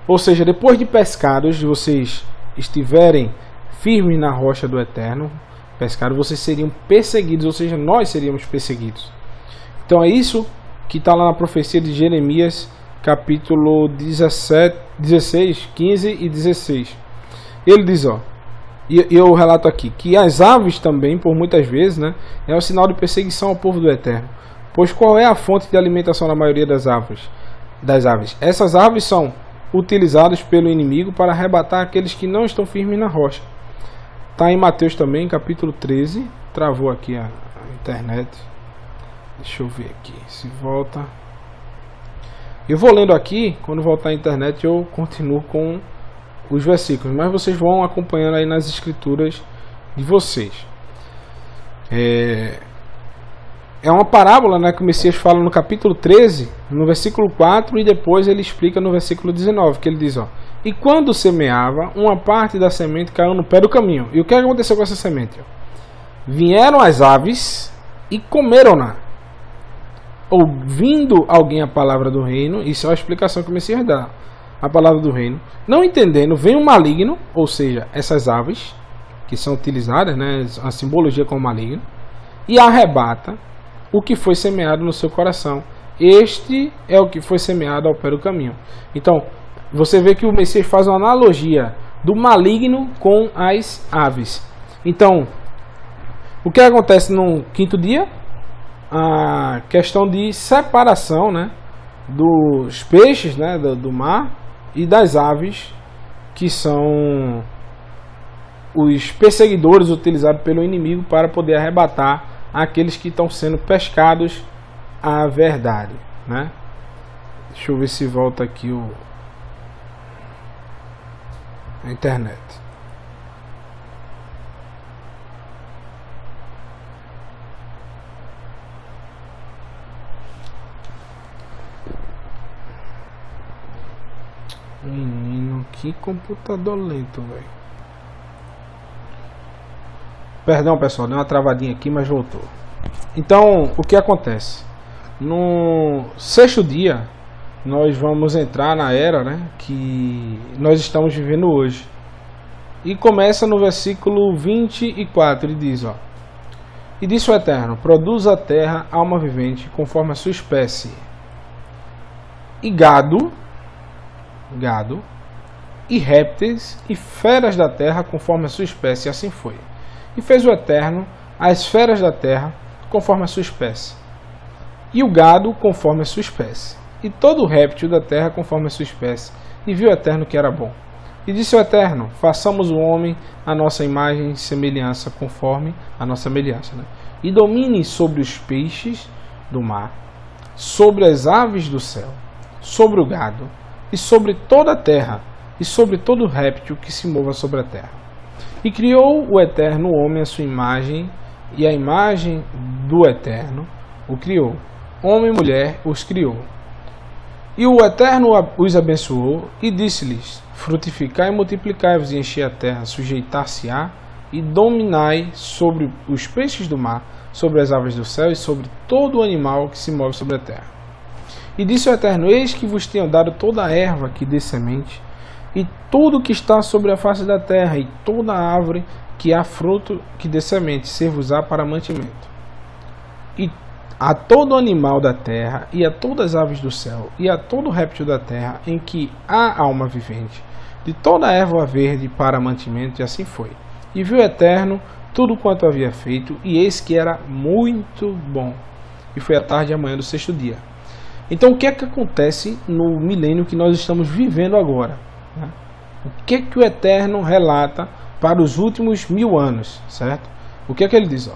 Ou seja, depois de pescados, vocês estiverem firmes na rocha do Eterno, pescados, vocês seriam perseguidos, ou seja, nós seríamos perseguidos. Então é isso que está lá na profecia de Jeremias, capítulo 16, 15 e 16. Ele diz, ó, e eu relato aqui, que as aves também, por muitas vezes, né, é um sinal de perseguição ao povo do Eterno. Pois qual é a fonte de alimentação da maioria das aves? Essas aves são utilizadas pelo inimigo para arrebatar aqueles que não estão firmes na rocha. Está em Mateus também, capítulo 13. Travou aqui a internet. Deixa eu ver aqui, se volta. Eu vou lendo aqui, quando voltar a internet eu continuo com os versículos, mas vocês vão acompanhando aí nas escrituras de vocês. É uma parábola, né, que o Messias fala no capítulo 13, no versículo 4, e depois ele explica no versículo 19, que ele diz, ó: e quando semeava, uma parte da semente caiu no pé do caminho. E o que aconteceu com essa semente? Vieram as aves e comeram-na. Ouvindo alguém a palavra do reino, isso é a explicação que o Messias dá, a palavra do reino, não entendendo, vem um maligno, ou seja, essas aves que são utilizadas, né, a simbologia com o maligno, e arrebata o que foi semeado no seu coração. Este é o que foi semeado ao pé do caminho. Então, você vê que o Messias faz uma analogia do maligno com as aves. Então, o que acontece no quinto dia? A questão de separação, né, dos peixes, né, do mar, e das aves, que são os perseguidores utilizados pelo inimigo para poder arrebatar aqueles que estão sendo pescados à verdade, né? Deixa eu ver se volta aqui a internet. Menino, que computador lento, velho. Perdão, pessoal, deu uma travadinha aqui, mas voltou. Então, o que acontece? No sexto dia, nós vamos entrar na era, né, que nós estamos vivendo hoje. E começa no versículo 24, ele diz, ó: E disse o Eterno: Produz a terra alma vivente conforme a sua espécie, e gado, e répteis, e feras da terra conforme a sua espécie. E assim foi. E fez o Eterno as feras da terra conforme a sua espécie, e o gado conforme a sua espécie, e todo o réptil da terra conforme a sua espécie. E viu o Eterno que era bom. E disse o Eterno: Façamos o homem à nossa imagem e semelhança, conforme a nossa semelhança, né? E domine sobre os peixes do mar, sobre as aves do céu, sobre o gado, e sobre toda a terra, e sobre todo réptil que se mova sobre a terra. E criou o Eterno o homem à sua imagem, e a imagem do Eterno o criou. Homem e mulher os criou. E o Eterno os abençoou, e disse-lhes: Frutificai e multiplicai-vos, e enchei a terra, sujeitar-se-á, e dominai sobre os peixes do mar, sobre as aves do céu, e sobre todo o animal que se move sobre a terra. E disse o Eterno: Eis que vos tenho dado toda a erva que dê semente, e tudo que está sobre a face da terra, e toda a árvore que há fruto que dê semente, ser-vos-á para mantimento. E a todo animal da terra, e a todas as aves do céu, e a todo réptil da terra, em que há alma vivente, de toda a erva verde para mantimento. E assim foi. E viu o Eterno tudo quanto havia feito, e eis que era muito bom. E foi a tarde e a manhã do sexto dia. Então, o que é que acontece no milênio que nós estamos vivendo agora, né? O que é que o Eterno relata para os últimos 1000 anos, certo? O que é que ele diz? Ó?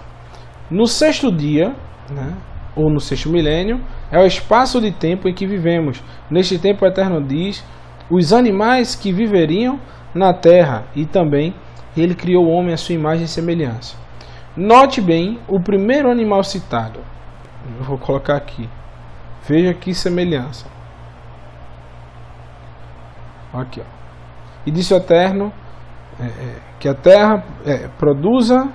No sexto dia, né, ou no sexto milênio, é o espaço de tempo em que vivemos. Neste tempo o Eterno diz os animais que viveriam na terra, e também ele criou o homem à sua imagem e semelhança. Note bem o primeiro animal citado. Eu vou colocar aqui. Veja que semelhança. Aqui, ó. E disse o Eterno que a terra produza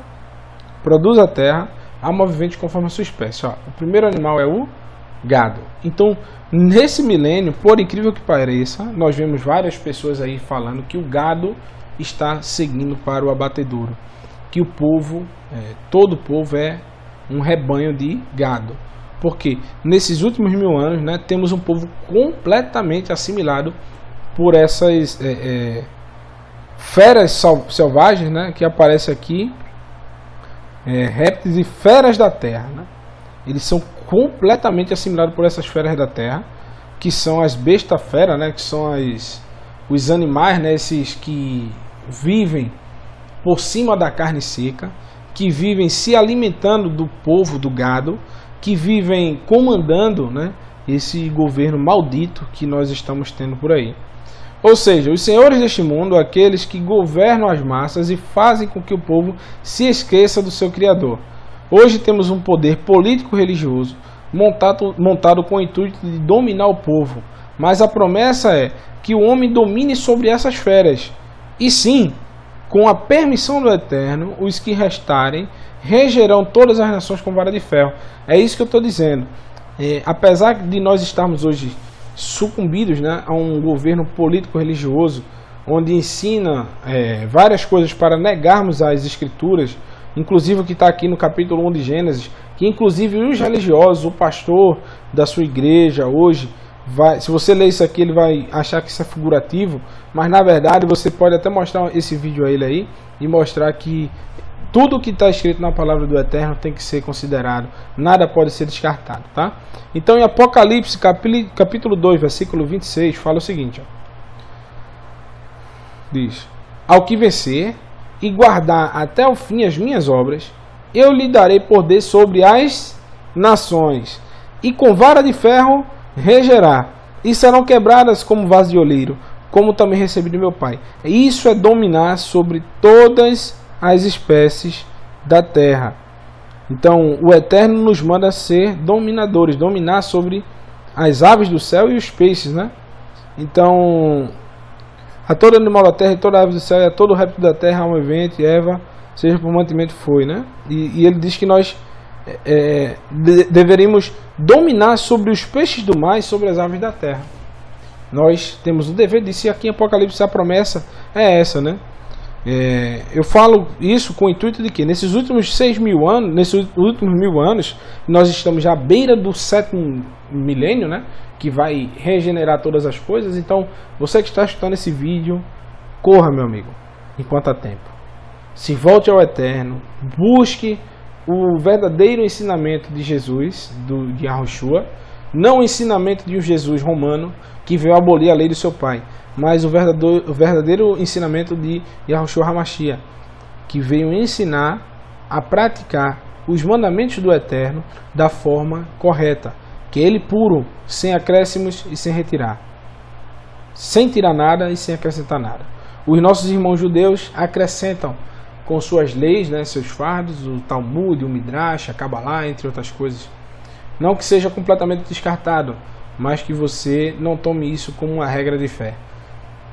a terra alma vivente conforme a sua espécie. Ó, o primeiro animal é o gado. Então, nesse milênio, por incrível que pareça, nós vemos várias pessoas aí falando que o gado está seguindo para o abatedouro, que o povo, todo o povo é um rebanho de gado. Porque nesses últimos 1000 anos, né, temos um povo completamente assimilado por essas feras selvagens, né, que aparecem aqui, répteis e feras da terra, né? Eles são completamente assimilados por essas feras da terra, que são as bestas fera, né, que são os animais, né, esses que vivem por cima da carne seca, que vivem se alimentando do povo, do gado, que vivem comandando, né, esse governo maldito que nós estamos tendo por aí. Ou seja, os senhores deste mundo, aqueles que governam as massas e fazem com que o povo se esqueça do seu Criador. Hoje temos um poder político-religioso montado com o intuito de dominar o povo, mas a promessa é que o homem domine sobre essas feras. E sim, com a permissão do Eterno, os que restarem regerão todas as nações com vara de ferro. É isso que eu estou dizendo. Apesar de nós estarmos hoje sucumbidos, né, a um governo político-religioso, onde ensina várias coisas para negarmos as escrituras, inclusive o que está aqui no capítulo 1 de Gênesis, que inclusive os religiosos, o pastor da sua igreja hoje, se você ler isso aqui, ele vai achar que isso é figurativo, mas na verdade você pode até mostrar esse vídeo a ele aí e mostrar que tudo que está escrito na palavra do Eterno tem que ser considerado, nada pode ser descartado, tá? Então em Apocalipse capítulo 2, versículo 26, fala o seguinte, ó. Diz: Ao que vencer e guardar até o fim as minhas obras, eu lhe darei poder sobre as nações, e com vara de ferro regerá, e serão quebradas como vaso de oleiro, como também recebi de meu Pai. Isso é dominar sobre todas as espécies da terra. Então o Eterno nos manda ser dominadores, dominar sobre as aves do céu e os peixes, né? Então, a todo animal da terra, e toda ave do céu, e a todo réptil da terra, alma vivente, erva, seja por mantimento, foi, né? E ele diz que nós deveríamos dominar sobre os peixes do mar e sobre as aves da terra. Nós temos o dever disso, e aqui em Apocalipse a promessa é essa, né? Eu falo isso com o intuito de que nesses últimos 6.000 anos, nesses últimos 1.000 anos, nós estamos já à beira do 7º milênio, né? Que vai regenerar todas as coisas. Então, você que está escutando esse vídeo, corra, meu amigo, enquanto há tempo. Se volte ao Eterno, busque o verdadeiro ensinamento de Jesus, de Yahushua, não o ensinamento de um Jesus romano que veio abolir a lei do seu pai, mas o verdadeiro ensinamento de Yahushua HaMashiach, que veio ensinar a praticar os mandamentos do Eterno da forma correta, que é ele puro, sem acréscimos e sem retirar, sem tirar nada e sem acrescentar nada. Os nossos irmãos judeus acrescentam com suas leis, né, seus fardos, o Talmud, o Midrash, a Kabbalah, entre outras coisas. Não que seja completamente descartado, mas que você não tome isso como uma regra de fé.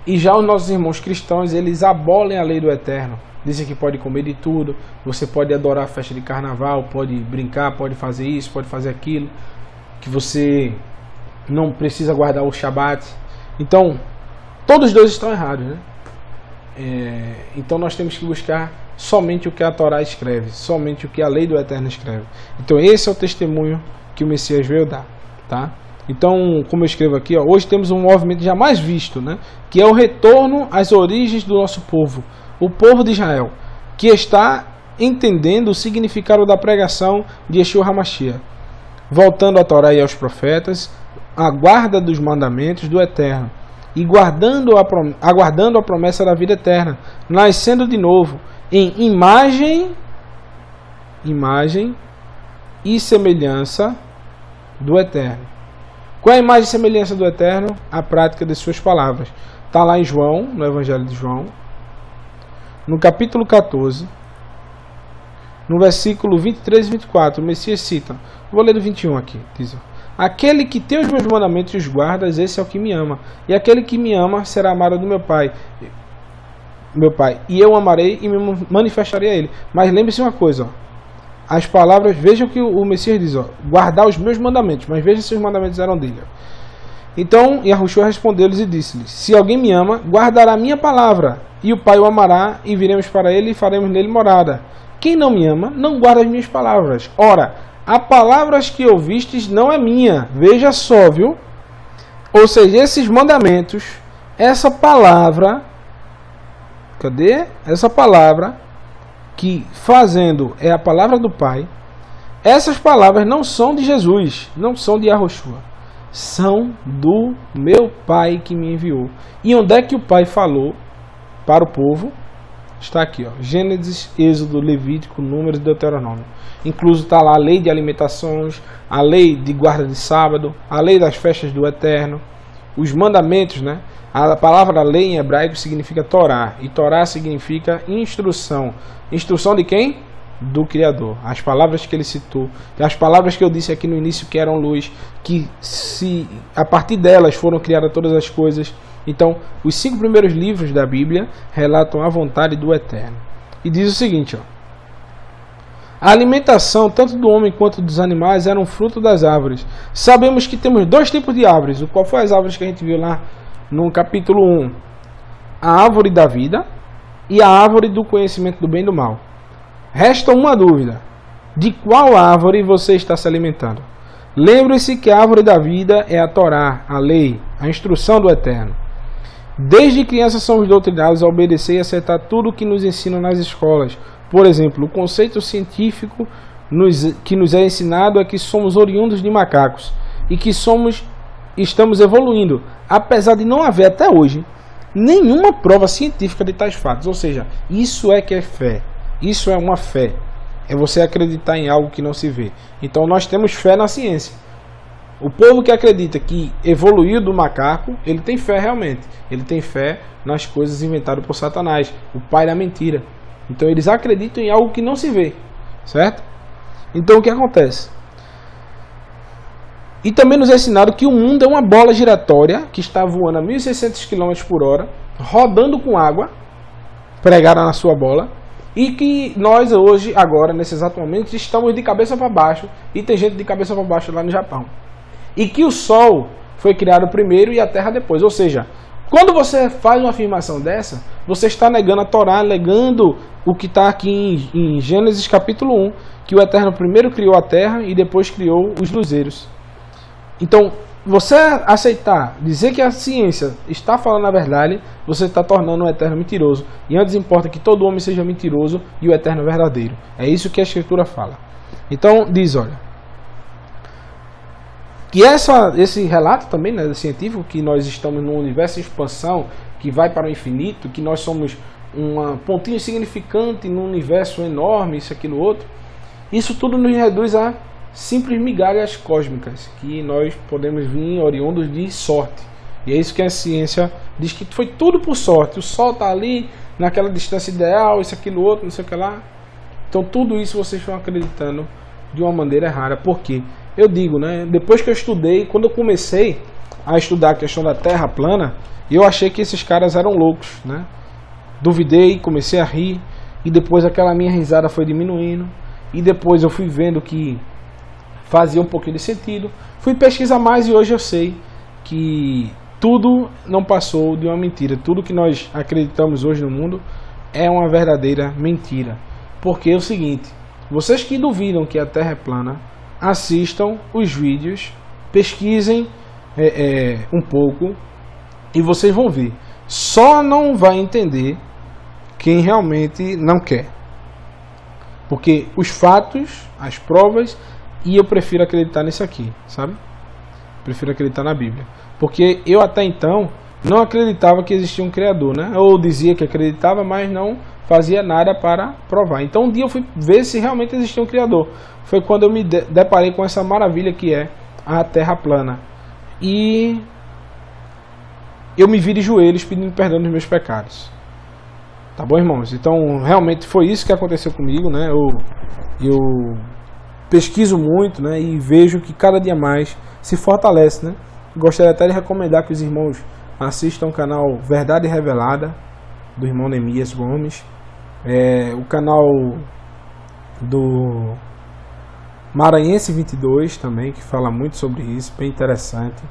E já os nossos irmãos cristãos, eles abolem a lei do Eterno. Dizem que pode comer de tudo, você pode adorar a festa de carnaval, pode brincar, pode fazer isso, pode fazer aquilo, que você não precisa guardar o Shabat. Então, todos os dois estão errados, né? Então nós temos que buscar somente o que a Torá escreve, somente o que a lei do Eterno escreve. Então esse é o testemunho que o Messias veio dar, tá? Então, como eu escrevo aqui, ó, hoje temos um movimento jamais visto, né? Que é o retorno às origens do nosso povo, o povo de Israel, que está entendendo o significado da pregação de Yeshua HaMashiach, voltando à Torá e aos profetas, a guarda dos mandamentos do Eterno e aguardando a promessa da vida eterna, nascendo de novo em imagem e semelhança do Eterno. Qual é a imagem e semelhança do Eterno? A prática de suas palavras. Está lá em João, no Evangelho de João, no capítulo 14, no versículo 23 e 24, o Messias cita, vou ler do 21 aqui, diz: aquele que tem os meus mandamentos e os guarda, esse é o que me ama, e aquele que me ama será amado do meu Pai, e eu amarei e me manifestarei a ele. Mas lembre-se uma coisa, ó, as palavras, veja o que o Messias diz, ó, guardar os meus mandamentos, mas veja se os mandamentos eram dele. Ó. Então Yahushua respondeu-lhes e disse-lhes: se alguém me ama, guardará a minha palavra, e o Pai o amará, e viremos para ele e faremos nele morada. Quem não me ama, não guarda as minhas palavras. Ora, a palavras que ouvistes não é minha. Veja só, viu? Ou seja, esses mandamentos, essa palavra, cadê? Essa palavra, que fazendo é a palavra do Pai, essas palavras não são de Jesus, não são de Yahushua, são do meu Pai que me enviou. E onde é que o Pai falou para o povo? Está aqui, ó, Gênesis, Êxodo, Levítico, Números e Deuteronômio. Incluso está lá a lei de alimentações, a lei de guarda de sábado, a lei das festas do Eterno, os mandamentos, né? A palavra lei em hebraico significa Torá, e Torá significa instrução. Instrução de quem? Do Criador. As palavras que ele citou, as palavras que eu disse aqui no início que eram luz, que se a partir delas foram criadas todas as coisas. Então, os 5 primeiros livros da Bíblia relatam a vontade do Eterno. E diz o seguinte, ó: a alimentação, tanto do homem quanto dos animais, era um fruto das árvores. Sabemos que temos 2 tipos de árvores. Qual foi as árvores que a gente viu lá no capítulo 1? A árvore da vida e a árvore do conhecimento do bem e do mal. Resta uma dúvida: de qual árvore você está se alimentando? Lembre-se que a árvore da vida é a Torá, a lei, a instrução do Eterno. Desde criança somos doutrinados a obedecer e aceitar tudo o que nos ensinam nas escolas. Por exemplo, o conceito científico que nos é ensinado é que somos oriundos de macacos e que estamos evoluindo, apesar de não haver até hoje nenhuma prova científica de tais fatos. Ou seja, isso é que é fé. Isso é uma fé. É você acreditar em algo que não se vê. Então nós temos fé na ciência. O povo que acredita que evoluiu do macaco, ele tem fé realmente. Ele tem fé nas coisas inventadas por Satanás, o pai da mentira. Então eles acreditam em algo que não se vê, certo? Então o que acontece? E também nos é ensinado que o mundo é uma bola giratória que está voando a 1.600 km por hora, rodando com água pregada na sua bola, E que nós hoje, agora, nesse exato momento, estamos de cabeça para baixo, e tem gente de cabeça para baixo lá no Japão. E que o Sol foi criado primeiro e a Terra depois. Ou seja, quando você faz uma afirmação dessa, você está negando a Torá, negando o que está aqui em Gênesis capítulo 1, que o Eterno primeiro criou a Terra e depois criou os luzeiros. Então, você aceitar, dizer que a ciência está falando a verdade, você está tornando o Eterno mentiroso. E antes importa que todo homem seja mentiroso e o Eterno verdadeiro. É isso que a Escritura fala. Então, diz, olha, que esse relato também, né, científico, que nós estamos num universo em expansão, que vai para o infinito, que nós somos um pontinho insignificante num universo enorme, isso, aquilo, outro, isso tudo nos reduz a simples migalhas cósmicas, que nós podemos vir oriundos de sorte. E é isso que a ciência diz, que foi tudo por sorte. O Sol está ali, naquela distância ideal, isso, aquilo, outro, não sei o que lá. Então tudo isso vocês estão acreditando de uma maneira errada. Por quê? Eu digo, né? Depois que eu estudei, quando eu comecei a estudar a questão da Terra plana, eu achei que esses caras eram loucos, né? Duvidei, comecei a rir, e depois aquela minha risada foi diminuindo, e depois eu fui vendo que fazia um pouquinho de sentido, fui pesquisar mais e hoje eu sei que tudo não passou de uma mentira. Tudo que nós acreditamos hoje no mundo é uma verdadeira mentira. Porque é o seguinte, vocês que duvidam que a Terra é plana, assistam os vídeos, pesquisem um pouco e vocês vão ver. Só não vai entender quem realmente não quer. Porque os fatos, as provas, e eu prefiro acreditar nisso aqui, sabe? Prefiro acreditar na Bíblia. Porque eu até então não acreditava que existia um Criador, né? Ou dizia que acreditava, mas não fazia nada para provar. Então um dia eu fui ver se realmente existia um Criador. Foi quando eu me deparei com essa maravilha que é a Terra plana. E eu me vi de joelhos pedindo perdão dos meus pecados. Tá bom, irmãos? Então realmente foi isso que aconteceu comigo, né? Eu pesquiso muito, né? E vejo que cada dia mais se fortalece, né? Gostaria até de recomendar que os irmãos assistam o canal Verdade Revelada, do irmão Neemias Gomes. O canal do Maranhense 22 também, que fala muito sobre isso, bem interessante.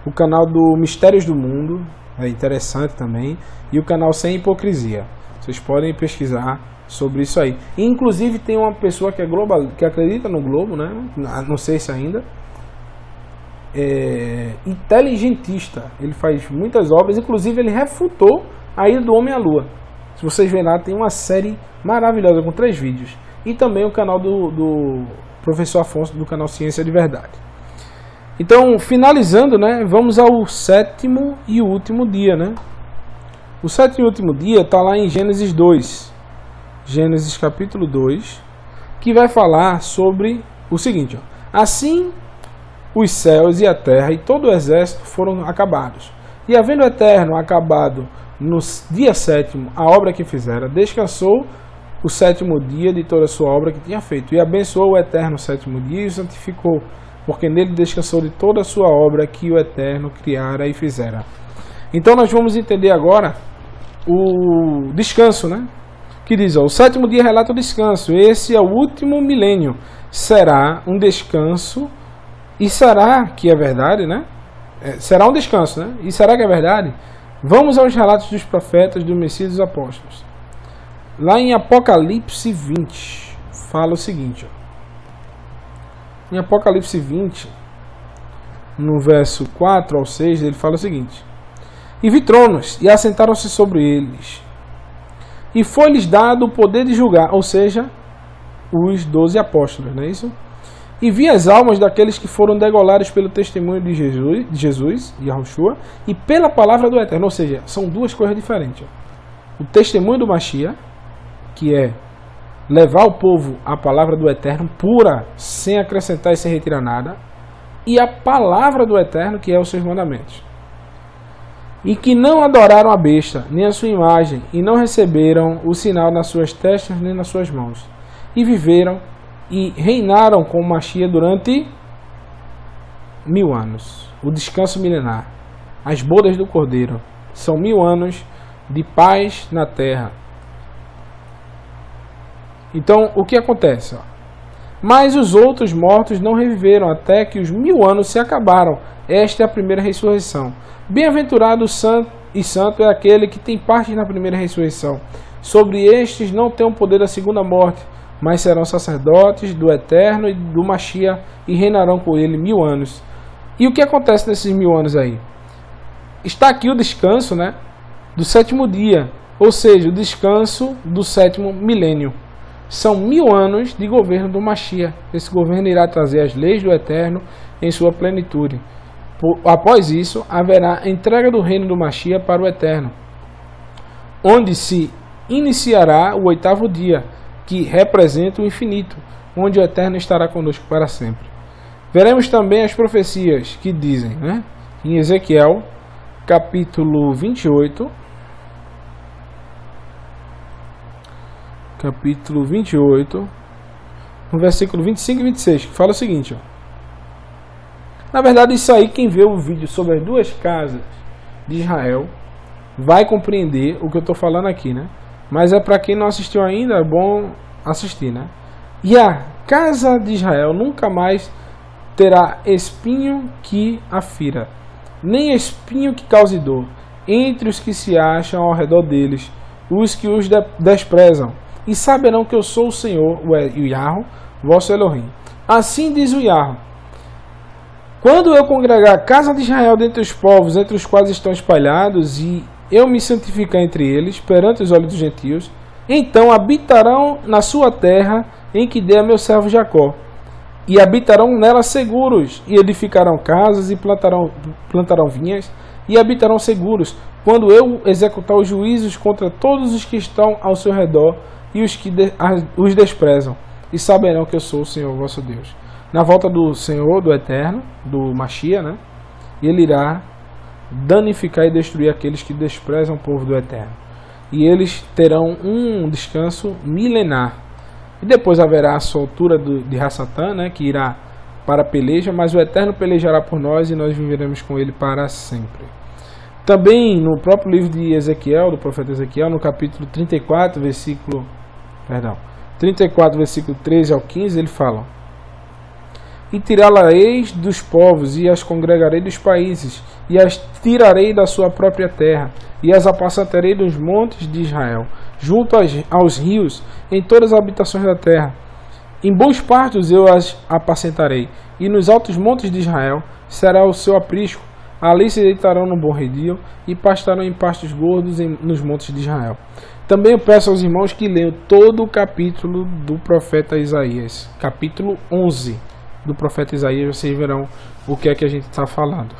O canal do Mistérios do Mundo é interessante também. E o canal Sem Hipocrisia. Vocês podem pesquisar sobre isso aí. E, inclusive tem uma pessoa que é global, que acredita no globo, né? Não sei se ainda. Inteligentista. Ele faz muitas obras. Inclusive ele refutou a ida do homem à lua. Se vocês verem lá, tem uma série maravilhosa com 3 vídeos. E também o canal do professor Afonso, do canal Ciência de Verdade. Então, finalizando, né, vamos ao 7º e último dia, né? O 7º e último dia está lá em Gênesis 2. Gênesis capítulo 2, que vai falar sobre o seguinte, ó. Assim os céus e a terra e todo o exército foram acabados. E havendo o Eterno acabado no dia 7º a obra que fizera, descansou o 7º dia de toda a sua obra que tinha feito. E abençoou o Eterno o 7º dia e o santificou, porque nele descansou de toda a sua obra que o Eterno criara e fizera. Então nós vamos entender agora o descanso, né? Que diz, ó, o 7º dia relata o descanso. Esse é o último milênio. Será um descanso. E será que é verdade, né? Será um descanso, né? E será que é verdade? Vamos aos relatos dos profetas, do Messias e dos apóstolos. Lá em Apocalipse 20, fala o seguinte, ó. Em Apocalipse 20, no verso 4 ao 6, ele fala o seguinte: E vi tronos, e assentaram-se sobre eles, e foi-lhes dado o poder de julgar, ou seja, os 12 apóstolos, não é isso? E vi as almas daqueles que foram degolados pelo testemunho de Jesus, Yahushua, e pela palavra do Eterno. Ou seja, são duas coisas diferentes. O testemunho do Mashiach, que é levar o povo à palavra do Eterno pura, sem acrescentar e sem retirar nada, e a palavra do Eterno, que é os seus mandamentos. E que não adoraram a besta, nem a sua imagem, e não receberam o sinal nas suas testas, nem nas suas mãos. E viveram e reinaram com o Mashiach durante 1000 anos. O descanso milenar. As bodas do Cordeiro. São 1000 anos de paz na terra. Então, o que acontece? Mas os outros mortos não reviveram até que os 1000 anos se acabaram. Esta é a primeira ressurreição. Bem-aventurado e santo é aquele que tem parte na primeira ressurreição. Sobre estes não tem o poder da segunda morte, mas serão sacerdotes do Eterno e do Machia e reinarão com ele 1000 anos. E o que acontece nesses 1000 anos aí? Está aqui o descanso, né, do 7º dia, ou seja, o descanso do 7º milênio. São 1000 anos de governo do Machia. Esse governo irá trazer as leis do Eterno em sua plenitude. Após isso, haverá a entrega do reino do Machia para o Eterno, onde se iniciará o 8º dia, que representa o infinito, onde o Eterno estará conosco para sempre. Veremos também as profecias que dizem, né, em Ezequiel, capítulo 28, no versículo 25 e 26, que fala o seguinte, Na verdade, isso aí, quem vê o vídeo sobre as 2 casas de Israel vai compreender o que eu estou falando aqui, né? Mas é para quem não assistiu ainda, é bom assistir, né? E a casa de Israel nunca mais terá espinho que a fira, nem espinho que cause dor, entre os que se acham ao redor deles, os que os desprezam, e saberão que eu sou o Senhor, o Yahweh, vosso Elohim. Assim diz o Yahweh: quando eu congregar a casa de Israel dentre os povos, entre os quais estão espalhados, e eu me santificar entre eles, perante os olhos dos gentios, então habitarão na sua terra, em que dei a meu servo Jacó, e habitarão nela seguros, e edificarão casas, e plantarão vinhas, e habitarão seguros, quando eu executar os juízos contra todos os que estão ao seu redor, e os que os desprezam, e saberão que eu sou o Senhor vosso Deus. Na volta do Senhor, do Eterno, do Machia, né, ele irá danificar e destruir aqueles que desprezam o povo do Eterno. E eles terão um descanso milenar. E depois haverá a soltura de Hassatã, né, que irá para a peleja, mas o Eterno pelejará por nós e nós viveremos com ele para sempre. Também no próprio livro de Ezequiel, do profeta Ezequiel, no capítulo 34, versículo 13 ao 15, ele fala: e tirá-la-eis dos povos, e as congregarei dos países, e as tirarei da sua própria terra, e as apacentarei dos montes de Israel, junto aos rios, em todas as habitações da terra. Em bons pastos eu as apacentarei, e nos altos montes de Israel será o seu aprisco. Ali se deitarão no bom redil, e pastarão em pastos gordos nos montes de Israel. Também eu peço aos irmãos que leiam todo o capítulo do profeta Isaías, capítulo 11 do profeta Isaías, vocês verão o que é que a gente está falando.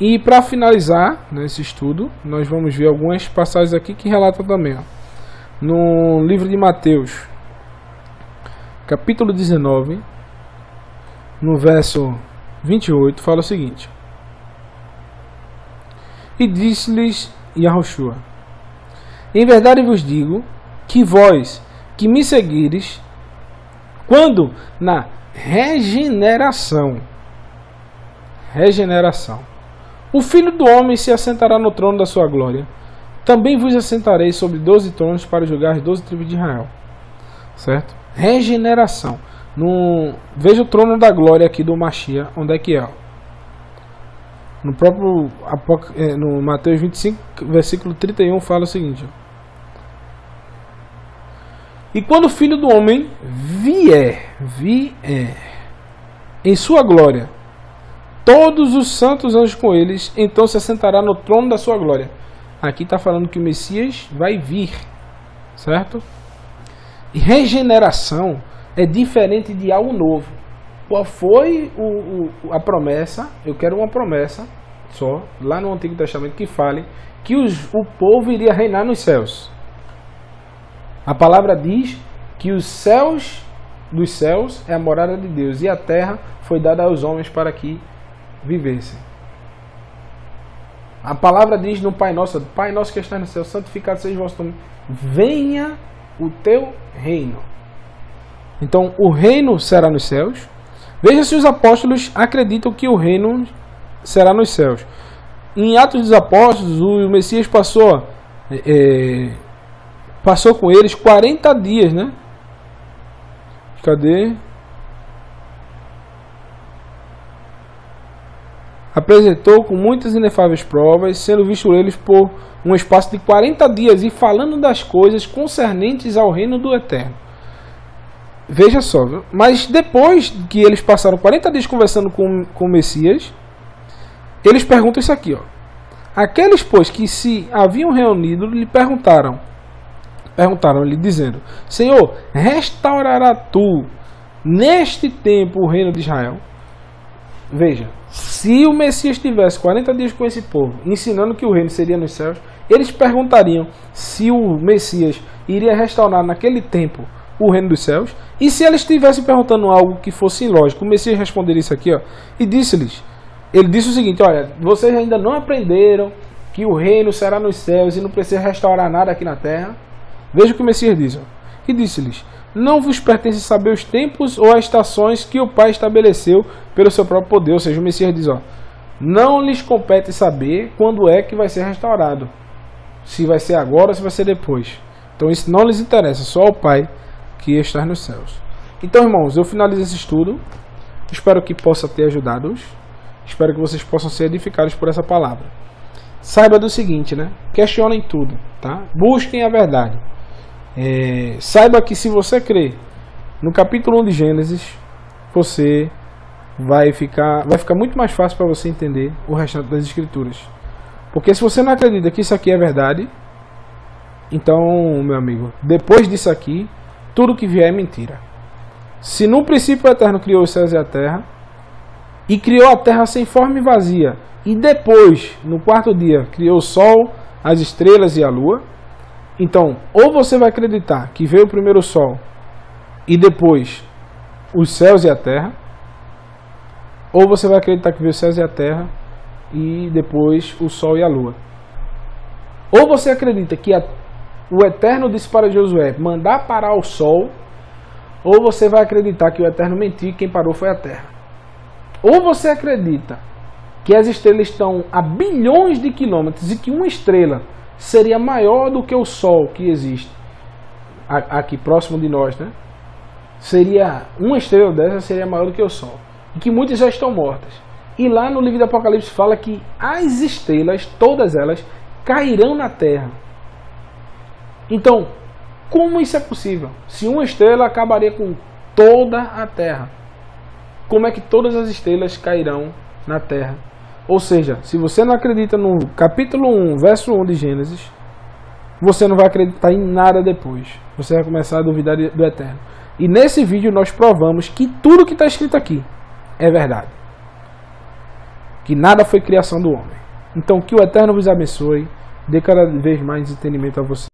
E para finalizar nesse estudo, nós vamos ver algumas passagens aqui que relatam também, no livro de Mateus, capítulo 19, no verso 28, fala o seguinte: e disse-lhes Yahushua: em verdade vos digo que vós que me seguires, quando na regeneração, o Filho do Homem se assentará no trono da sua glória, também vos assentarei sobre 12 tronos para julgar as 12 tribos de Israel. Certo? Regeneração. Veja o trono da glória aqui do Machia, onde é que é? No próprio no Mateus 25, versículo 31, fala o seguinte: e quando o Filho do Homem vier em sua glória, todos os santos anjos com eles, então se assentará no trono da sua glória. Aqui está falando que o Messias vai vir, certo? E regeneração é diferente de algo novo. Qual foi a promessa? Eu quero uma promessa só, lá no Antigo Testamento, que fale que o povo iria reinar nos céus. A palavra diz que os céus dos céus é a morada de Deus, e a terra foi dada aos homens para que vivessem. A palavra diz no Pai Nosso: Pai nosso que estás no céu, santificado seja o vosso nome, venha o teu reino. Então o reino será nos céus. Veja se os apóstolos acreditam que o reino será nos céus. Em Atos dos Apóstolos, o Messias passou com eles 40 dias, né, cadê? Apresentou com muitas inefáveis provas, sendo visto eles por um espaço de 40 dias e falando das coisas concernentes ao reino do Eterno. Veja só, viu? Mas depois que eles passaram 40 dias conversando com o Messias, eles perguntam isso aqui, ó. Aqueles, pois, que se haviam reunido, lhe perguntaram-lhe, dizendo: Senhor, restaurará tu neste tempo o reino de Israel? Veja, se o Messias tivesse 40 dias com esse povo, ensinando que o reino seria nos céus, eles perguntariam se o Messias iria restaurar naquele tempo o reino dos céus. E se eles estivessem perguntando algo que fosse ilógico, o Messias responderia isso aqui, ó, e disse-lhes, ele disse o seguinte: olha, vocês ainda não aprenderam que o reino será nos céus e não precisa restaurar nada aqui na terra? Veja o que o Messias diz, ó, e disse-lhes: não vos pertence saber os tempos ou as estações que o Pai estabeleceu pelo seu próprio poder. Ou seja, o Messias diz, ó, não lhes compete saber quando é que vai ser restaurado, se vai ser agora ou se vai ser depois. Então isso não lhes interessa, só o Pai que está nos céus. Então, irmãos, eu finalizo esse estudo. Espero que possa ter ajudado-os. Espero que vocês possam ser edificados por essa palavra. Saiba do seguinte, né? Questionem tudo, tá? Busquem a verdade. Saiba que se você crer no capítulo 1 de Gênesis, você vai ficar muito mais fácil para você entender o restante das escrituras. Porque se você não acredita que isso aqui é verdade, então, meu amigo, depois disso aqui, tudo que vier é mentira. Se no princípio o Eterno criou os céus e a terra, e criou a terra sem forma e vazia, e depois, no quarto dia, criou o sol, as estrelas e a lua, então, ou você vai acreditar que veio primeiro o sol e depois os céus e a terra, ou você vai acreditar que veio os céus e a terra e depois o sol e a lua. Ou você acredita que o Eterno disse para Josué mandar parar o sol, ou você vai acreditar que o Eterno mentiu e quem parou foi a terra. Ou você acredita que as estrelas estão a bilhões de quilômetros e que uma estrela seria maior do que o Sol que existe aqui próximo de nós, né? Uma estrela dessa seria maior do que o Sol, e que muitas já estão mortas. E lá no livro do Apocalipse fala que as estrelas, todas elas, cairão na terra. Então, como isso é possível? Se uma estrela acabaria com toda a terra, como é que todas as estrelas cairão na terra? Ou seja, se você não acredita no capítulo 1, verso 1 de Gênesis, você não vai acreditar em nada depois. Você vai começar a duvidar do Eterno. E nesse vídeo nós provamos que tudo que está escrito aqui é verdade. Que nada foi criação do homem. Então que o Eterno vos abençoe, dê cada vez mais entendimento a você.